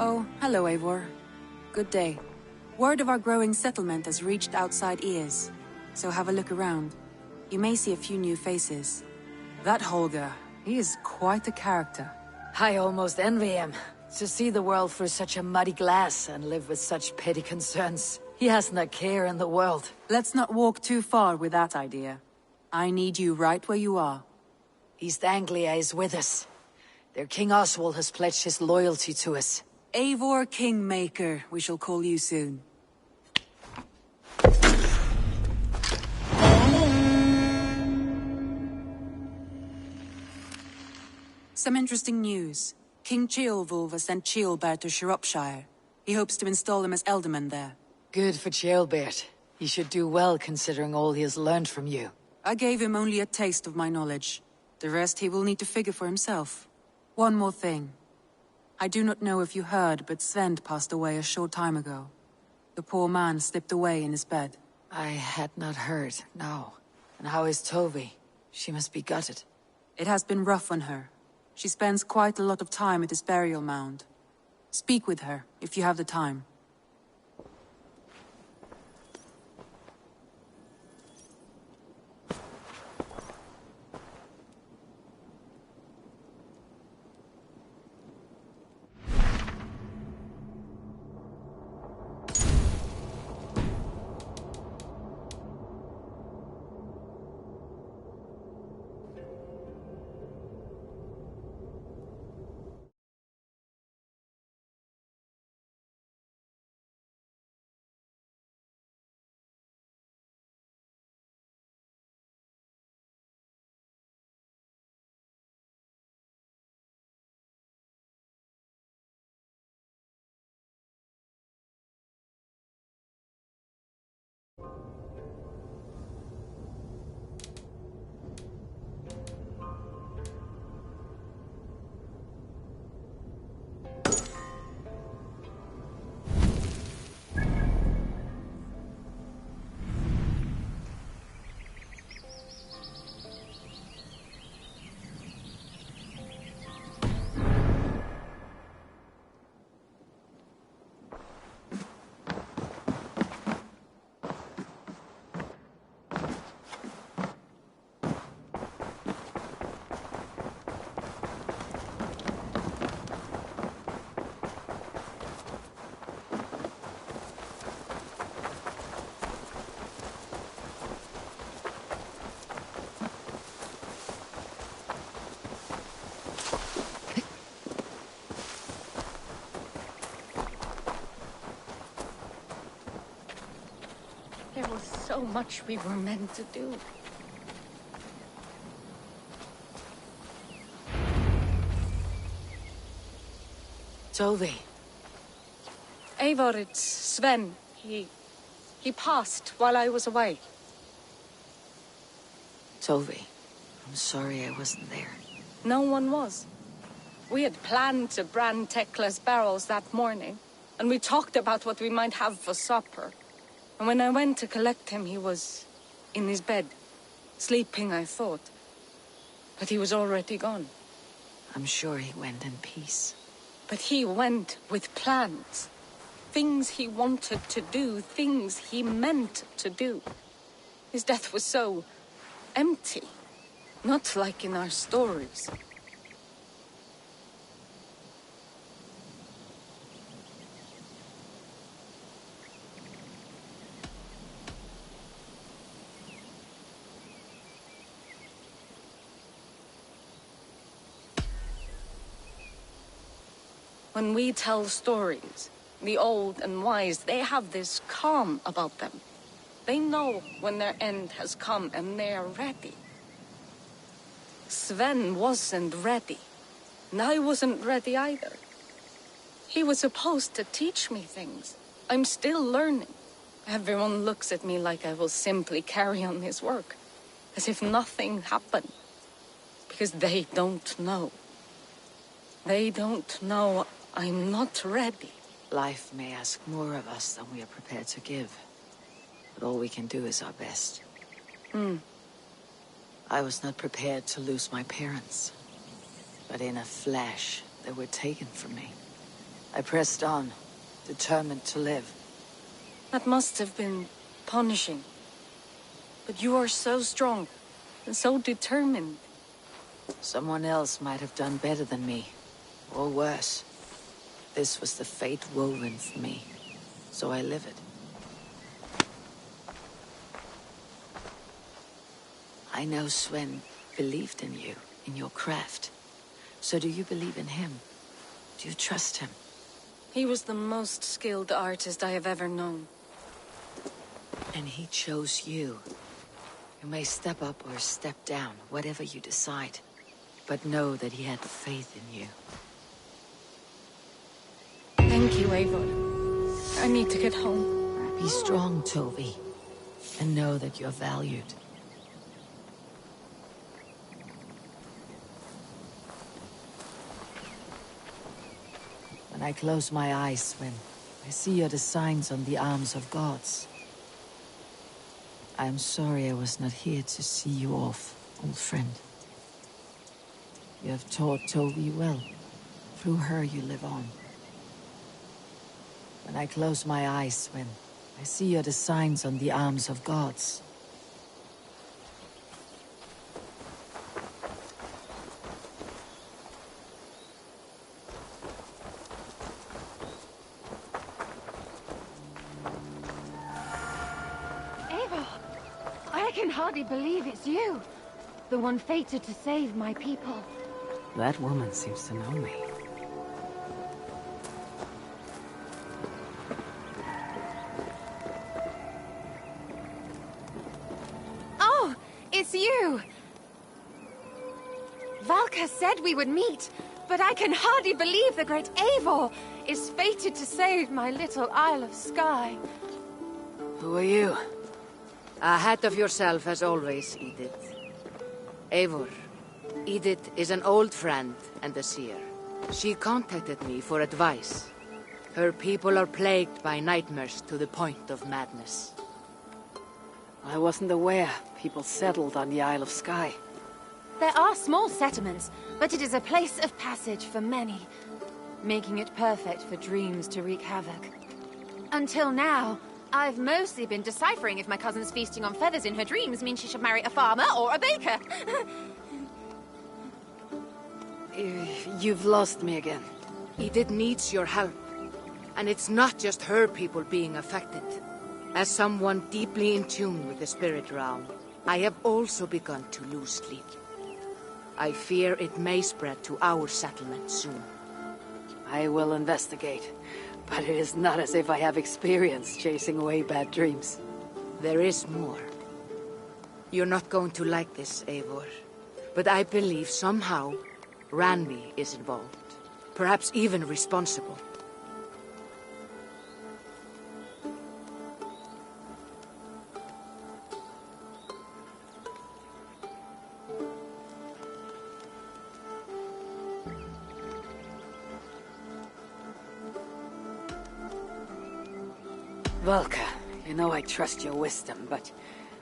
Oh, hello, Eivor. Good day. Word of our growing settlement has reached outside ears, so have a look around. You may see a few new faces. That Holger, he is quite a character. I almost envy him. To see the world through such a muddy glass and live with such petty concerns. He hasn't a care in the world. Let's not walk too far with that idea. I need you right where you are. East Anglia is with us. Their King Oswald has pledged his loyalty to us. Eivor Kingmaker, we shall call you soon. Some interesting news. King Ceolwulf has sent Ceolbert to Shropshire. He hopes to install him as Ealdorman there. Good for Ceolbert. He should do well considering all he has learned from you. I gave him only a taste of my knowledge. The rest he will need to figure for himself. One more thing. I do not know if you heard, but Sven passed away a short time ago. The poor man slipped away in his bed. I had not heard, no. And how is Tovi? She must be gutted. It has been rough on her. She spends quite a lot of time at his burial mound. Speak with her, if you have the time. much we were meant to do. Tovi. Eivor, it's Sven. He passed while I was away. Tovi, I'm sorry I wasn't there. No one was. We had planned to brand Tekla's barrels that morning, and we talked about what we might have for supper. And when I went to collect him, he was in his bed. Sleeping, I thought. But he was already gone. I'm sure he went in peace. But he went with plans. Things he wanted to do, things he meant to do. His death was so empty. Not like in our stories. When we tell stories, the old and wise, they have this calm about them. They know when their end has come and they are ready. Sven wasn't ready, and I wasn't ready either. He was supposed to teach me things. I'm still learning. Everyone looks at me like I will simply carry on his work, as if nothing happened. Because they don't know. They don't know I'm not ready. Life may ask more of us than we are prepared to give. But all we can do is our best. I was not prepared to lose my parents. But in a flash, they were taken from me. I pressed on, determined to live. That must have been punishing. But you are so strong, and so determined. Someone else might have done better than me, or worse. This was the fate woven for me, so I live it. I know Sven believed in you, in your craft. So do you believe in him? Do you trust him? He was the most skilled artist I have ever known. And he chose you. You may step up or step down, whatever you decide. But know that he had faith in you. Thank you, Eivor. I need to get home. Be strong, Tovi. And know that you're valued. When I close my eyes, Sven, I see are the signs on the arms of gods. I am sorry I was not here to see you off, old friend. You have taught Tovi well. Through her you live on. When I close my eyes, Sven, I see are the signs on the arms of gods. Eivor, I can hardly believe it's you. The one fated to save my people. That woman seems to know me. Oh, it's you! Valka said we would meet, but I can hardly believe the great Eivor is fated to save my little Isle of Skye. Who are you? Ahead of yourself as always, Edith. Eivor. Edith is an old friend and a seer. She contacted me for advice. Her people are plagued by nightmares to the point of madness. I wasn't aware people settled on the Isle of Skye. There are small settlements, but it is a place of passage for many, making it perfect for dreams to wreak havoc. Until now, I've mostly been deciphering if my cousin's feasting on feathers in her dreams means she should marry a farmer or a baker. You've lost me again. Edith needs your help. And it's not just her people being affected. As someone deeply in tune with the spirit realm, I have also begun to lose sleep. I fear it may spread to our settlement soon. I will investigate, but it is not as if I have experience chasing away bad dreams. There is more. You're not going to like this, Eivor. But I believe somehow Randvi is involved. Perhaps even responsible. Valka, you know I trust your wisdom, but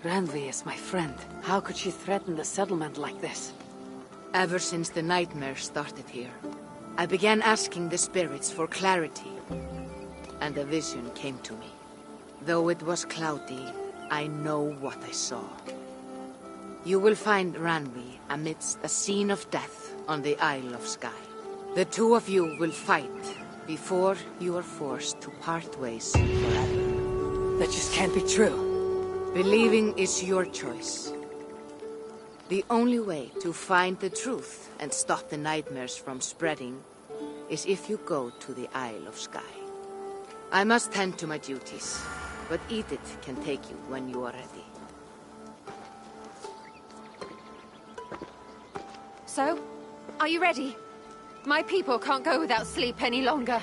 Randvi is my friend. How could she threaten the settlement like this? Ever since the nightmare started here, I began asking the spirits for clarity, and a vision came to me. Though it was cloudy, I know what I saw. You will find Randvi amidst a scene of death on the Isle of Skye. The two of you will fight before you are forced to part ways forever. That just can't be true. Believing is your choice. The only way to find the truth and stop the nightmares from spreading is if you go to the Isle of Skye. I must tend to my duties, but Edith can take you when you are ready. So, are you ready? My people can't go without sleep any longer.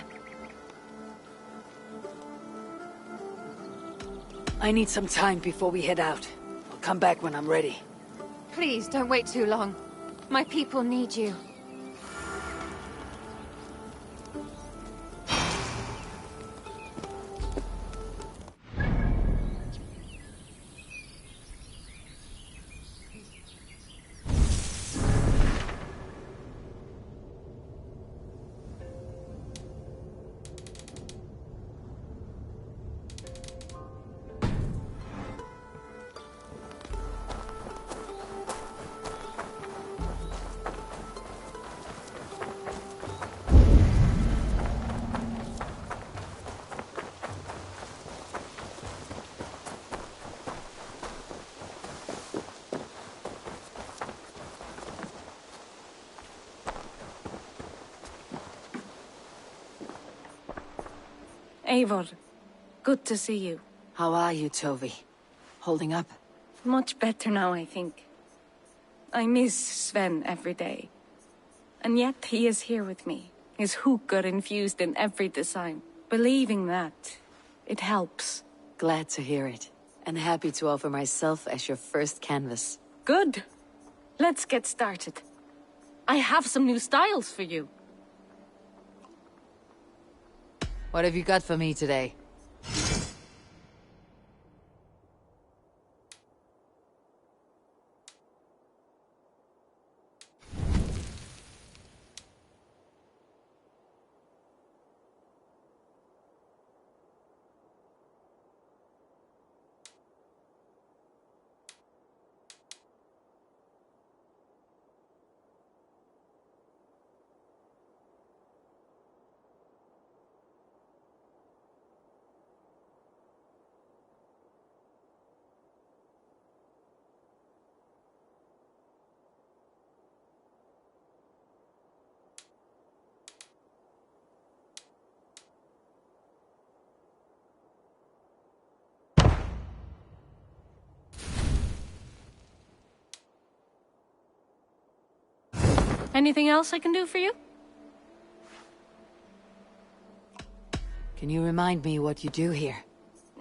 I need some time before we head out. I'll come back when I'm ready. Please, don't wait too long. My people need you. Eivor, good to see you. How are you, Tovi? Holding up? Much better now, I think. I miss Sven every day. And yet he is here with me. His hooker infused in every design. Believing that, it helps. Glad to hear it. And happy to offer myself as your first canvas. Good. Let's get started. I have some new styles for you. What have you got for me today? Anything else I can do for you? Can you remind me what you do here?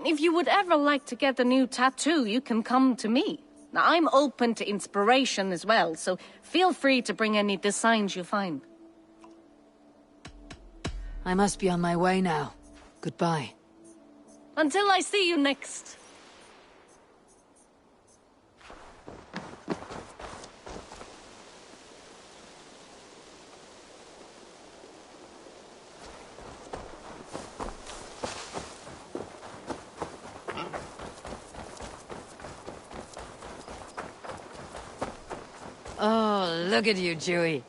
If you would ever like to get a new tattoo, you can come to me. Now, I'm open to inspiration as well, so feel free to bring any designs you find. I must be on my way now. Goodbye. Until I see you next. Oh, look at you, Dewey.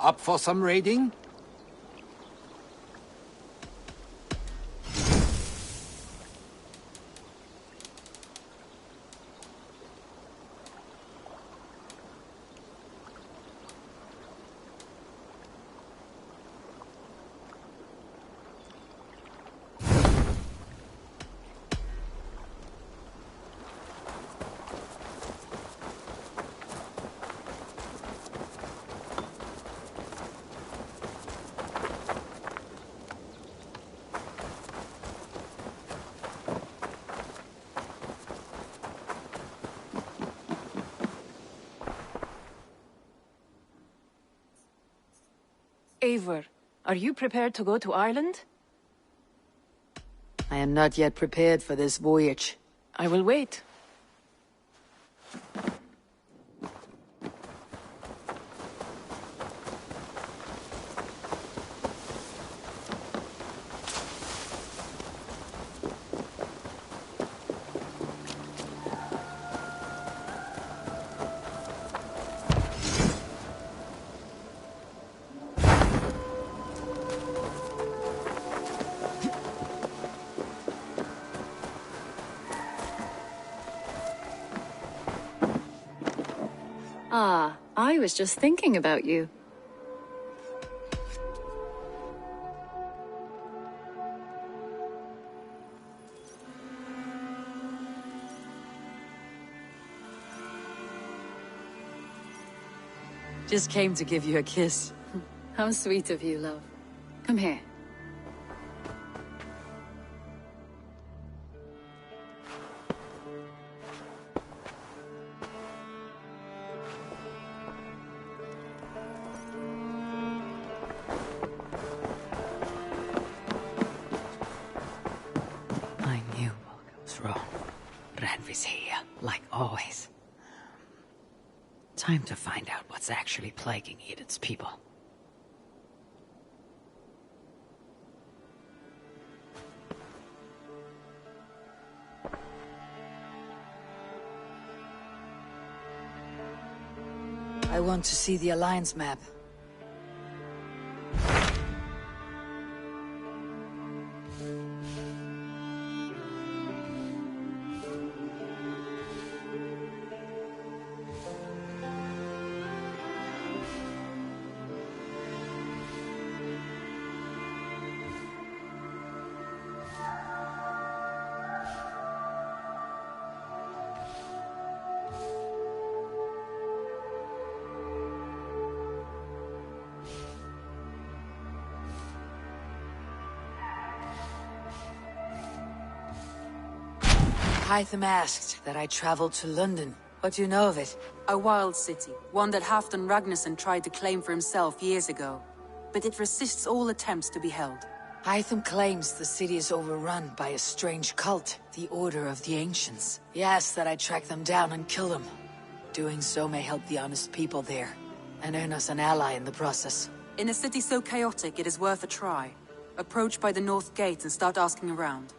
Up for some raiding? Eivor, are you prepared to go to Ireland? I am not yet prepared for this voyage. I will wait. Ah, I was just thinking about you. Just came to give you a kiss. How sweet of you, love. Come here. I knew Volga was wrong. Ranvi's here, like always. Time to find out what's actually plaguing Eden's people. I want to see the Alliance map. Hytham asked that I travel to London. What do you know of it? A wild city, one that Halfdan Ragnarsson tried to claim for himself years ago. But it resists all attempts to be held. Hytham claims the city is overrun by a strange cult, the Order of the Ancients. He asks that I track them down and kill them. Doing so may help the honest people there, and earn us an ally in the process. In a city so chaotic, it is worth a try. Approach by the North Gate and start asking around.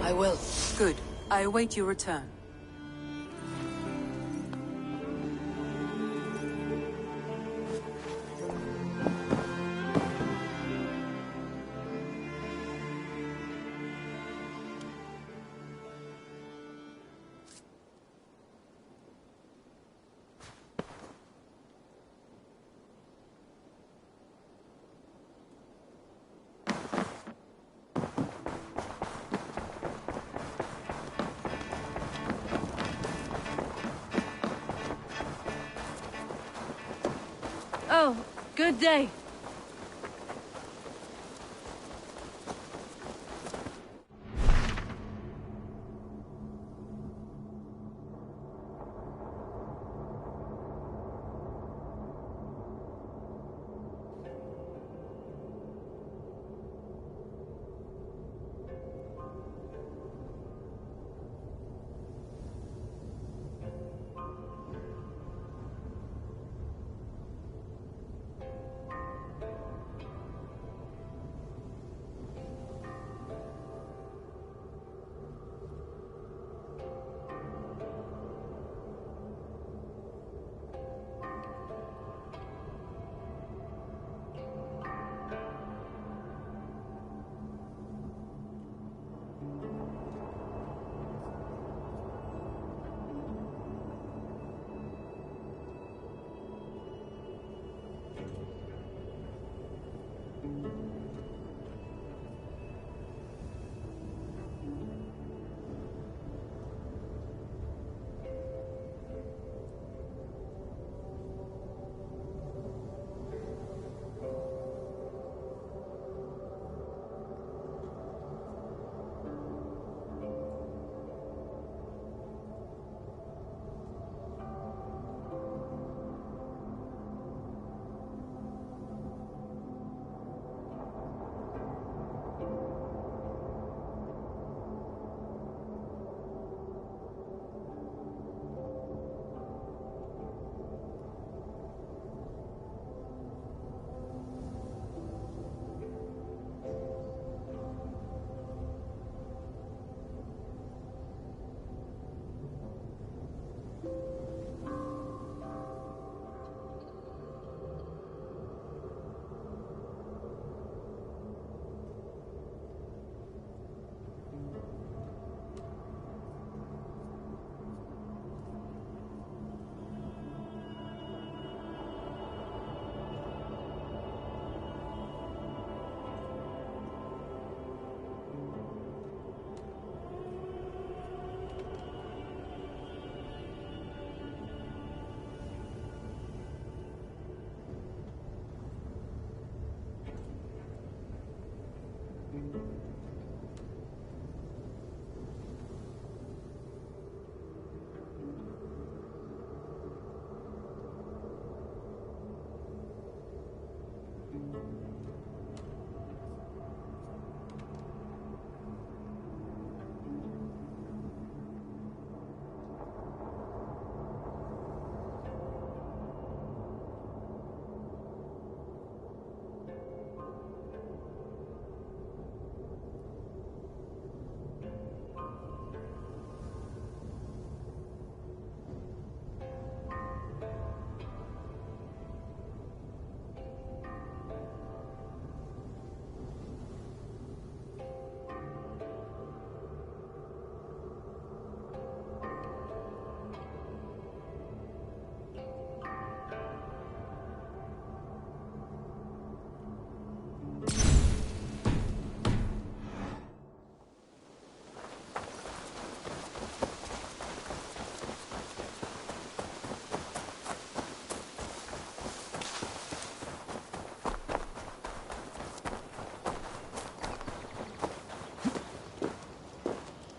I will. Good. I await your return. Oh, good day.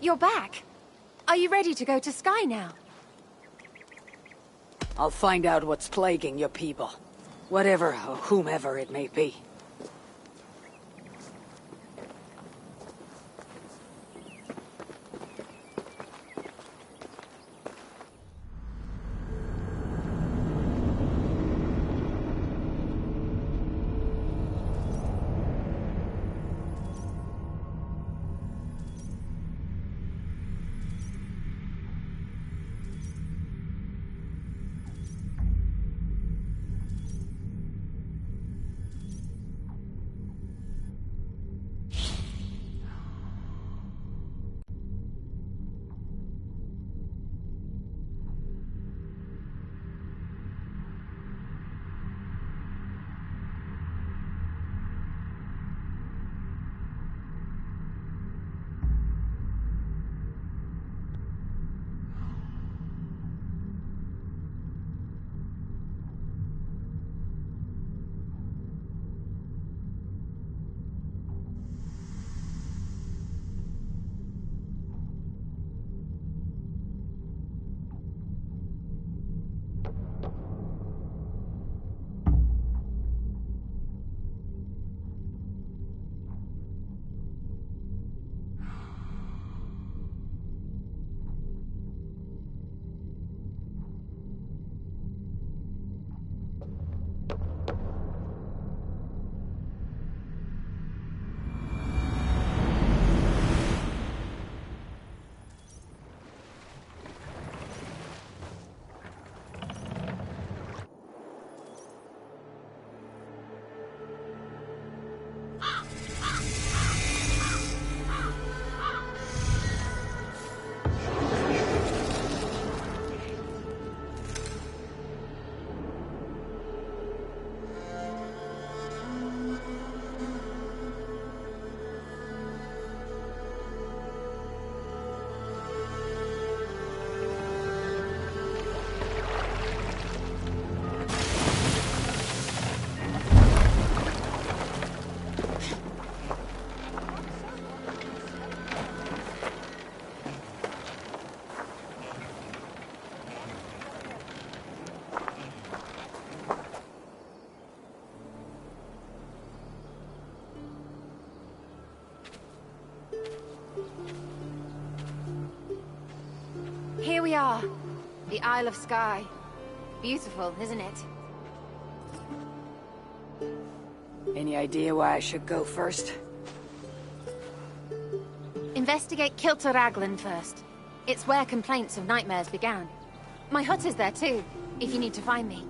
You're back. Are you ready to go to Sky now? I'll find out what's plaguing your people. Whatever or whomever it may be. Here we are. The Isle of Skye. Beautiful, isn't it? Any idea why I should go first? Investigate Kilter Raglan first. It's where complaints of nightmares began. My hut is there too, if you need to find me.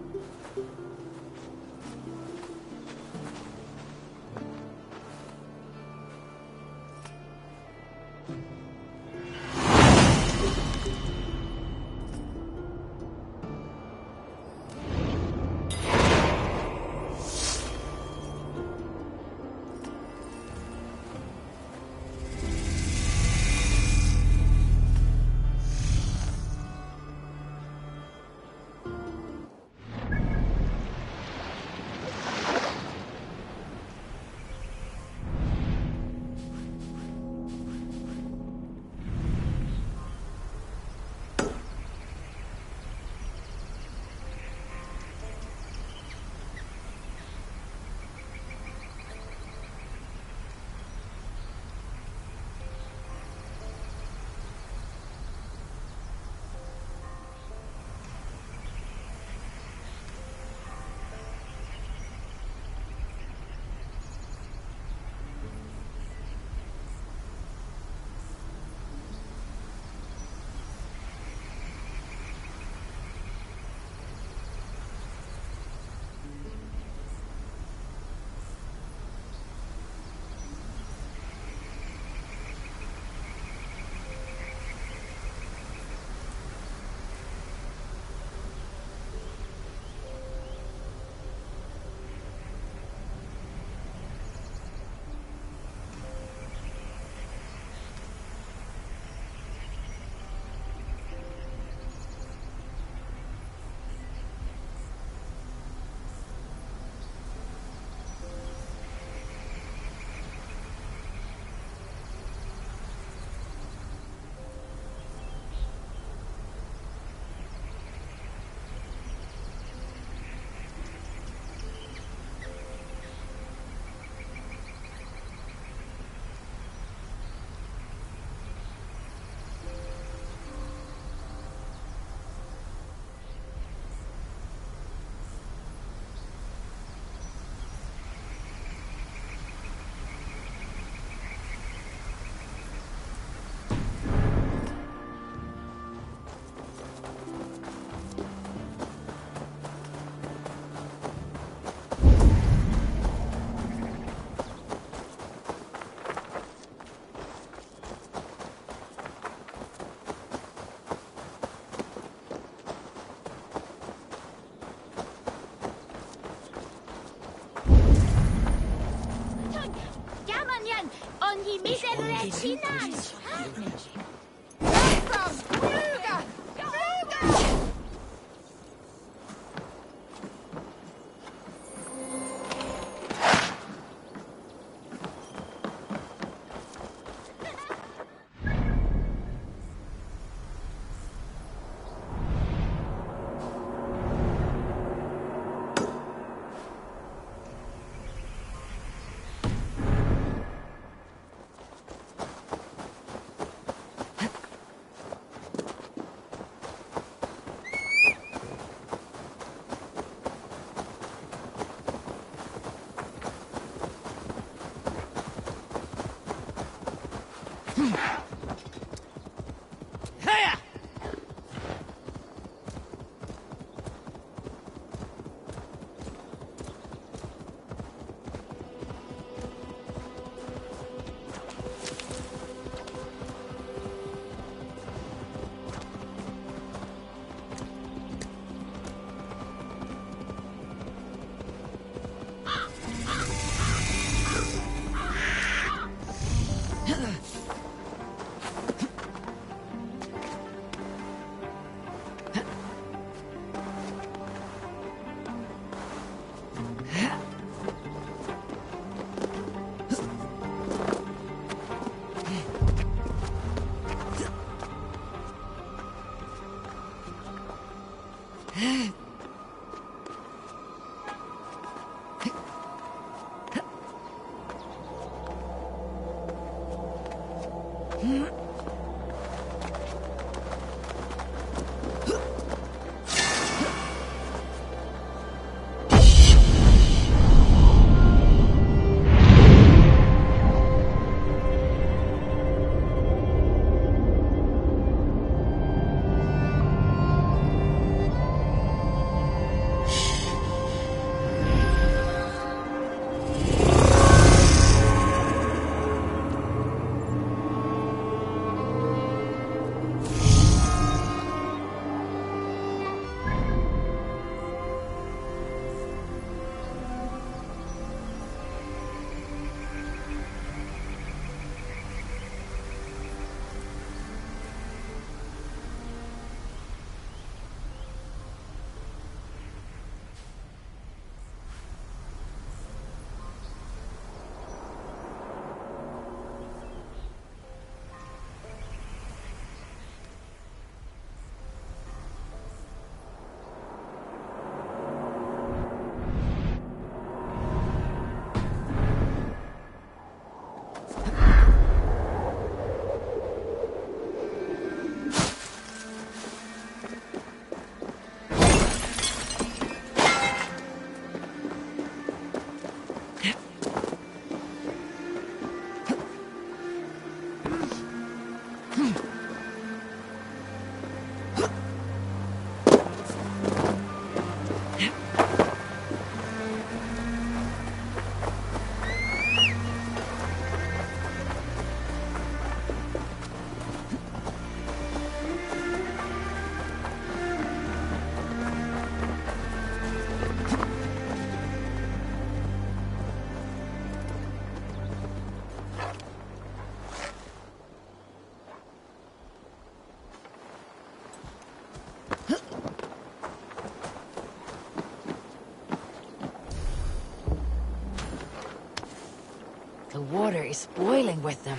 The water is boiling with them.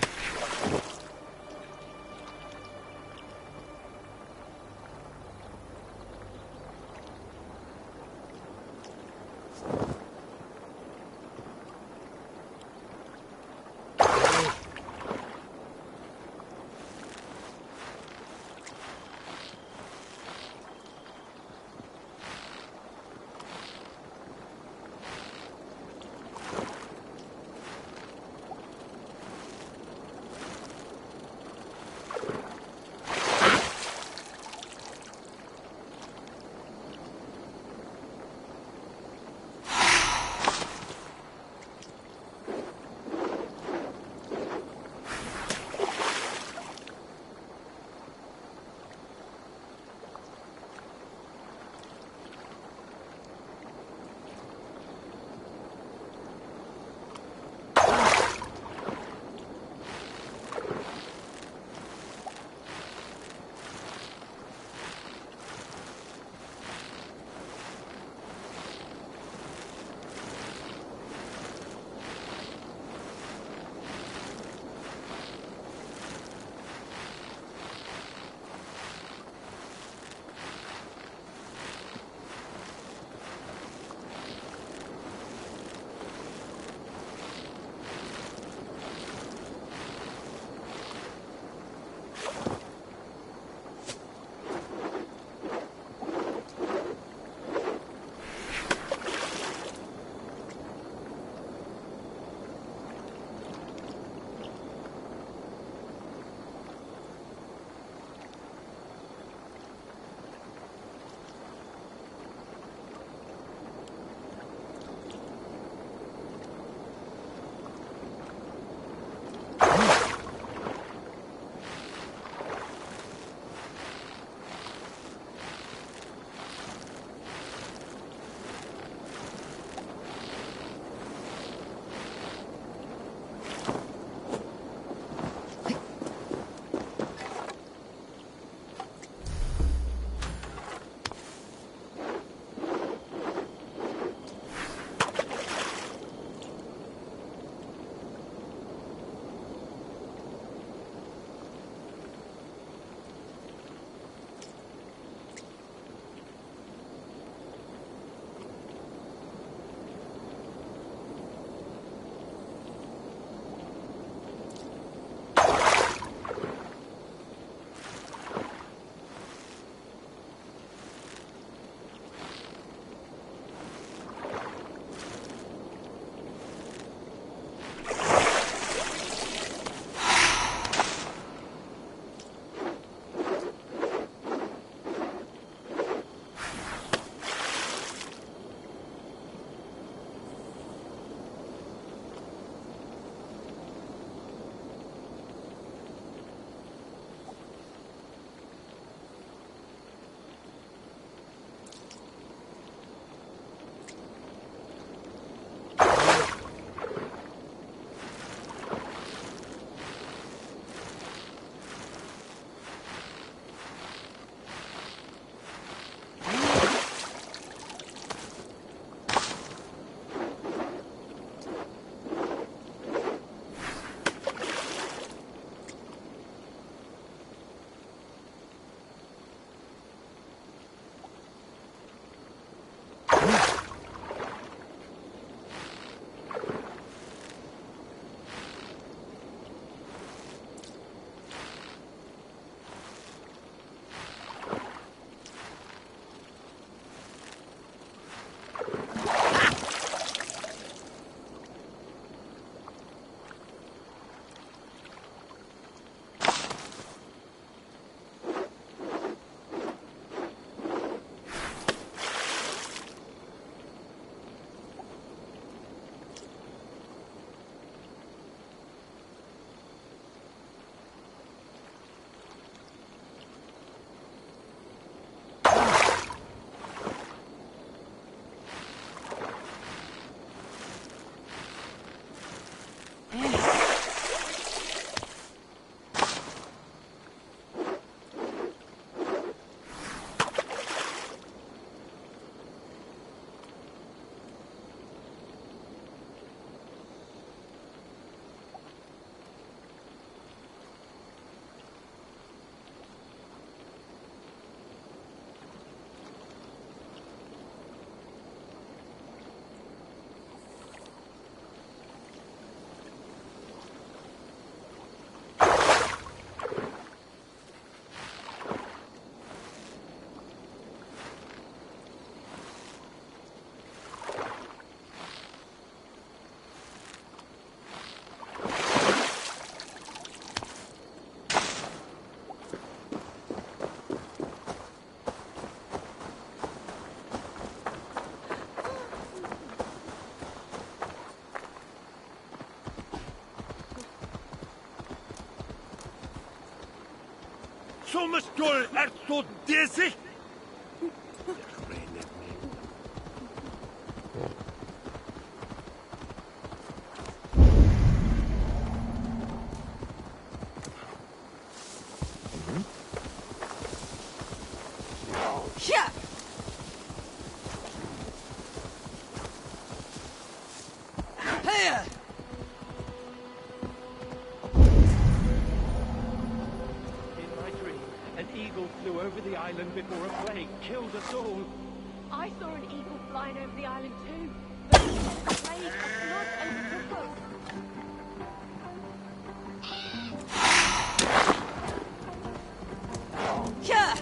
Sommerskål så desig! Yeah! Hey! An eagle flew over the island before a plague killed us all. I saw an eagle flying over the island too. But a plague of blood overtook us. Yeah!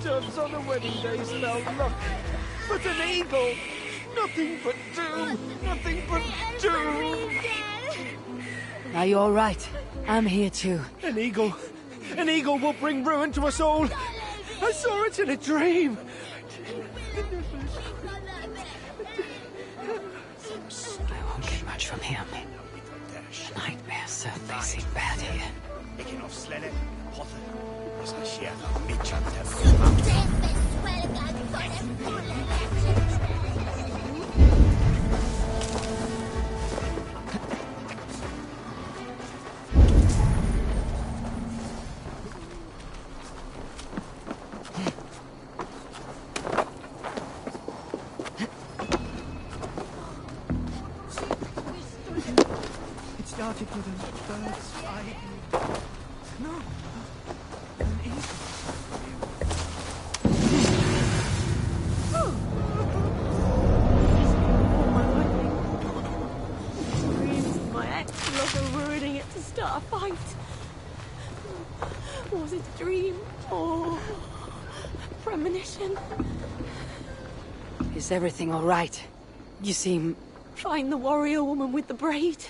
Doves on a wedding day smell luck, but an eagle, nothing but doom, nothing but doom. Now you're right. I'm here too. An eagle will bring ruin to us all. I saw it in a dream. I won't get much from him. The nightmares certainly seem bad here. It started with a bird's eye. No, an eagle. Screams my ex-lover ruining it to start a fight. Was it a dream or a premonition? Is everything all right? You seem... Find the warrior woman with the braid.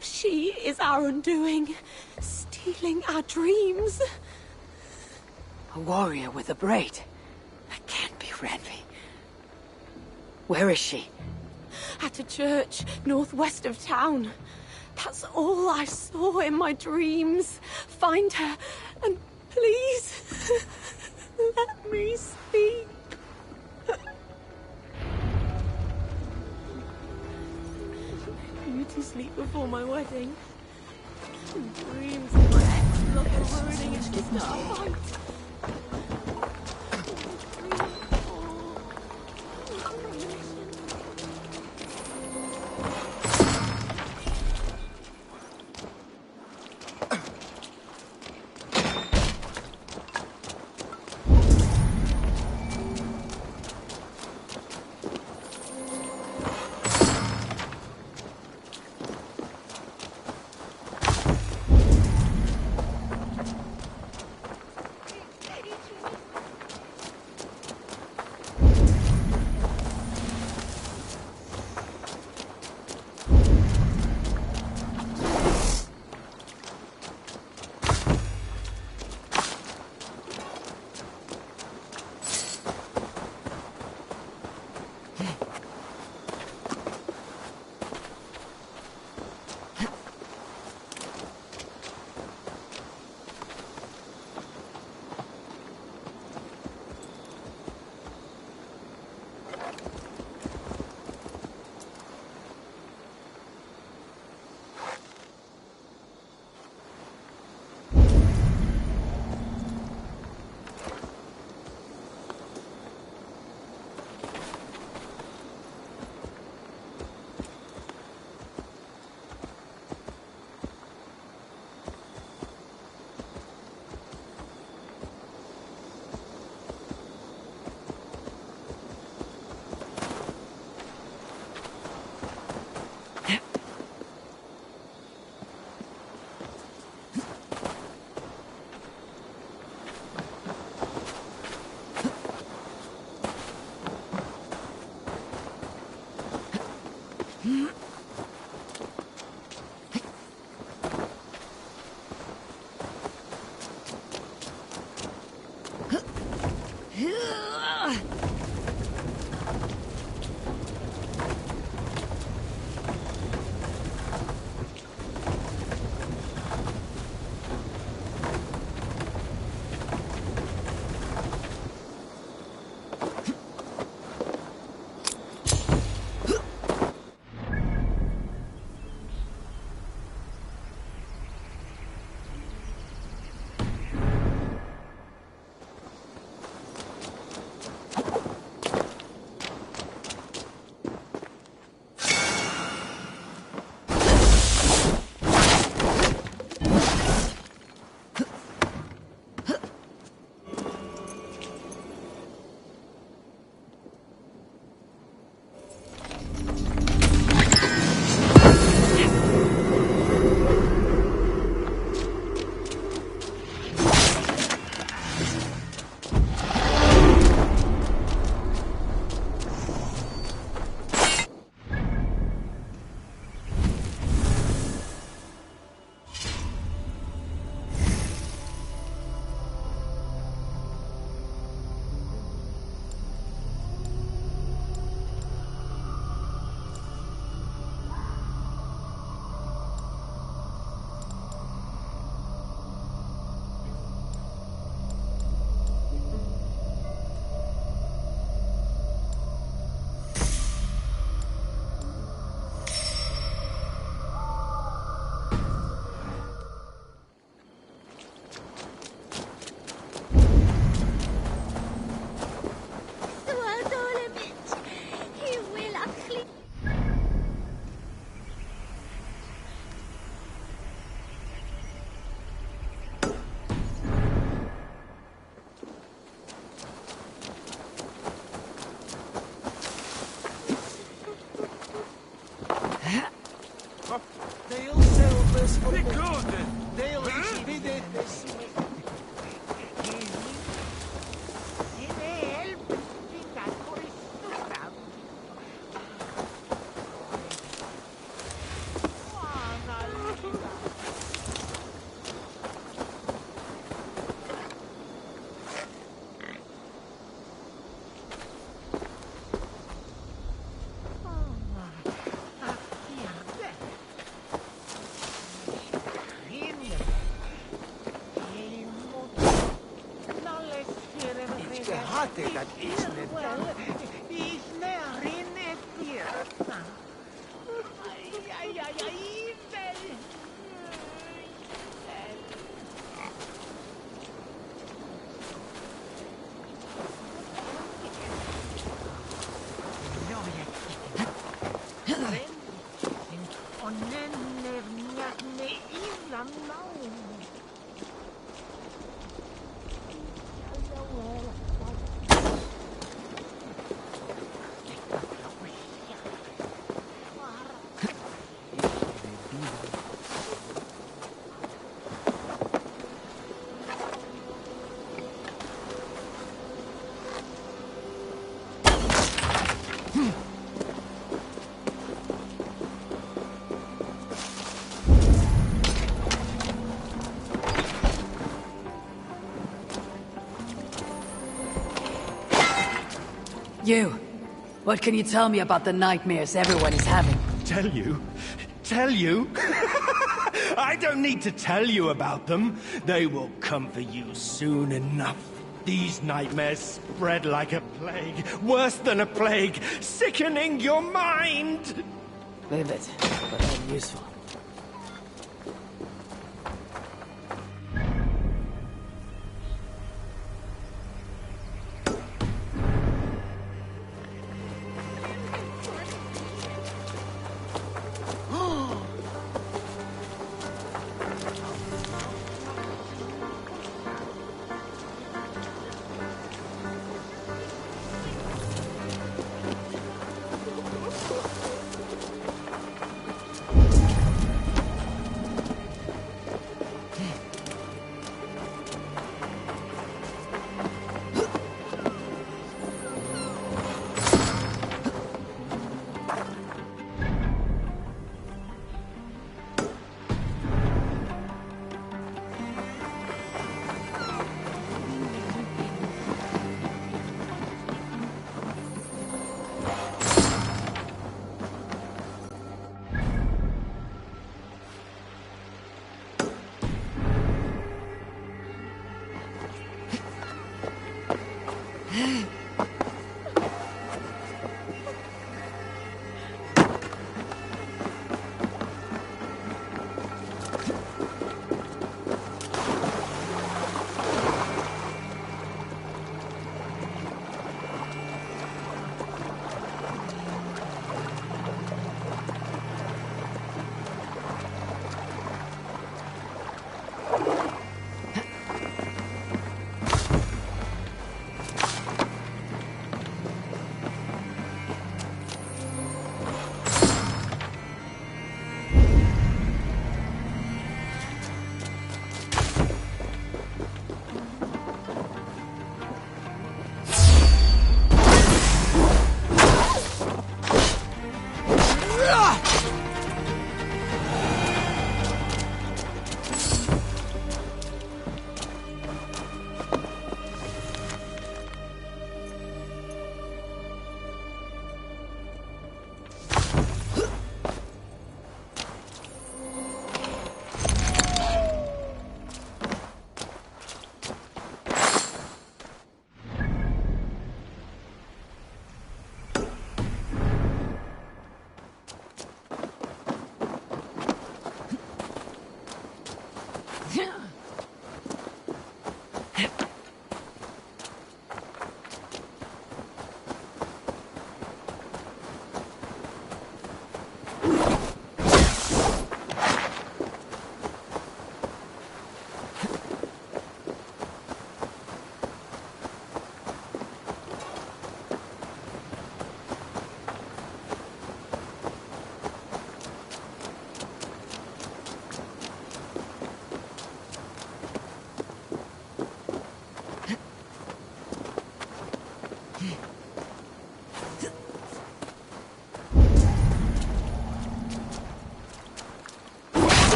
She is our undoing, stealing our dreams. a warrior with a braid. That can't be Renvi. Where is she? At a church northwest of town. That's all I saw in my dreams. Find her, and please, let me speak. You to sleep before my wedding. Dreams of my ex-lover ruining it to start a fight. You! What can you tell me about the nightmares everyone is having? Tell you? Tell you? I don't need to tell you about them. They will come for you soon enough. These nightmares spread like a plague. Worse than a plague. Sickening your mind! Vivid, but unuseful.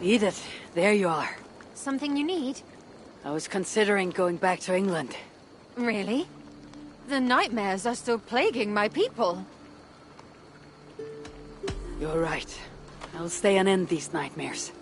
Edith, there you are. Something you need? I was considering going back to England. Really? The nightmares are still plaguing my people. You're right. I'll stay and end these nightmares.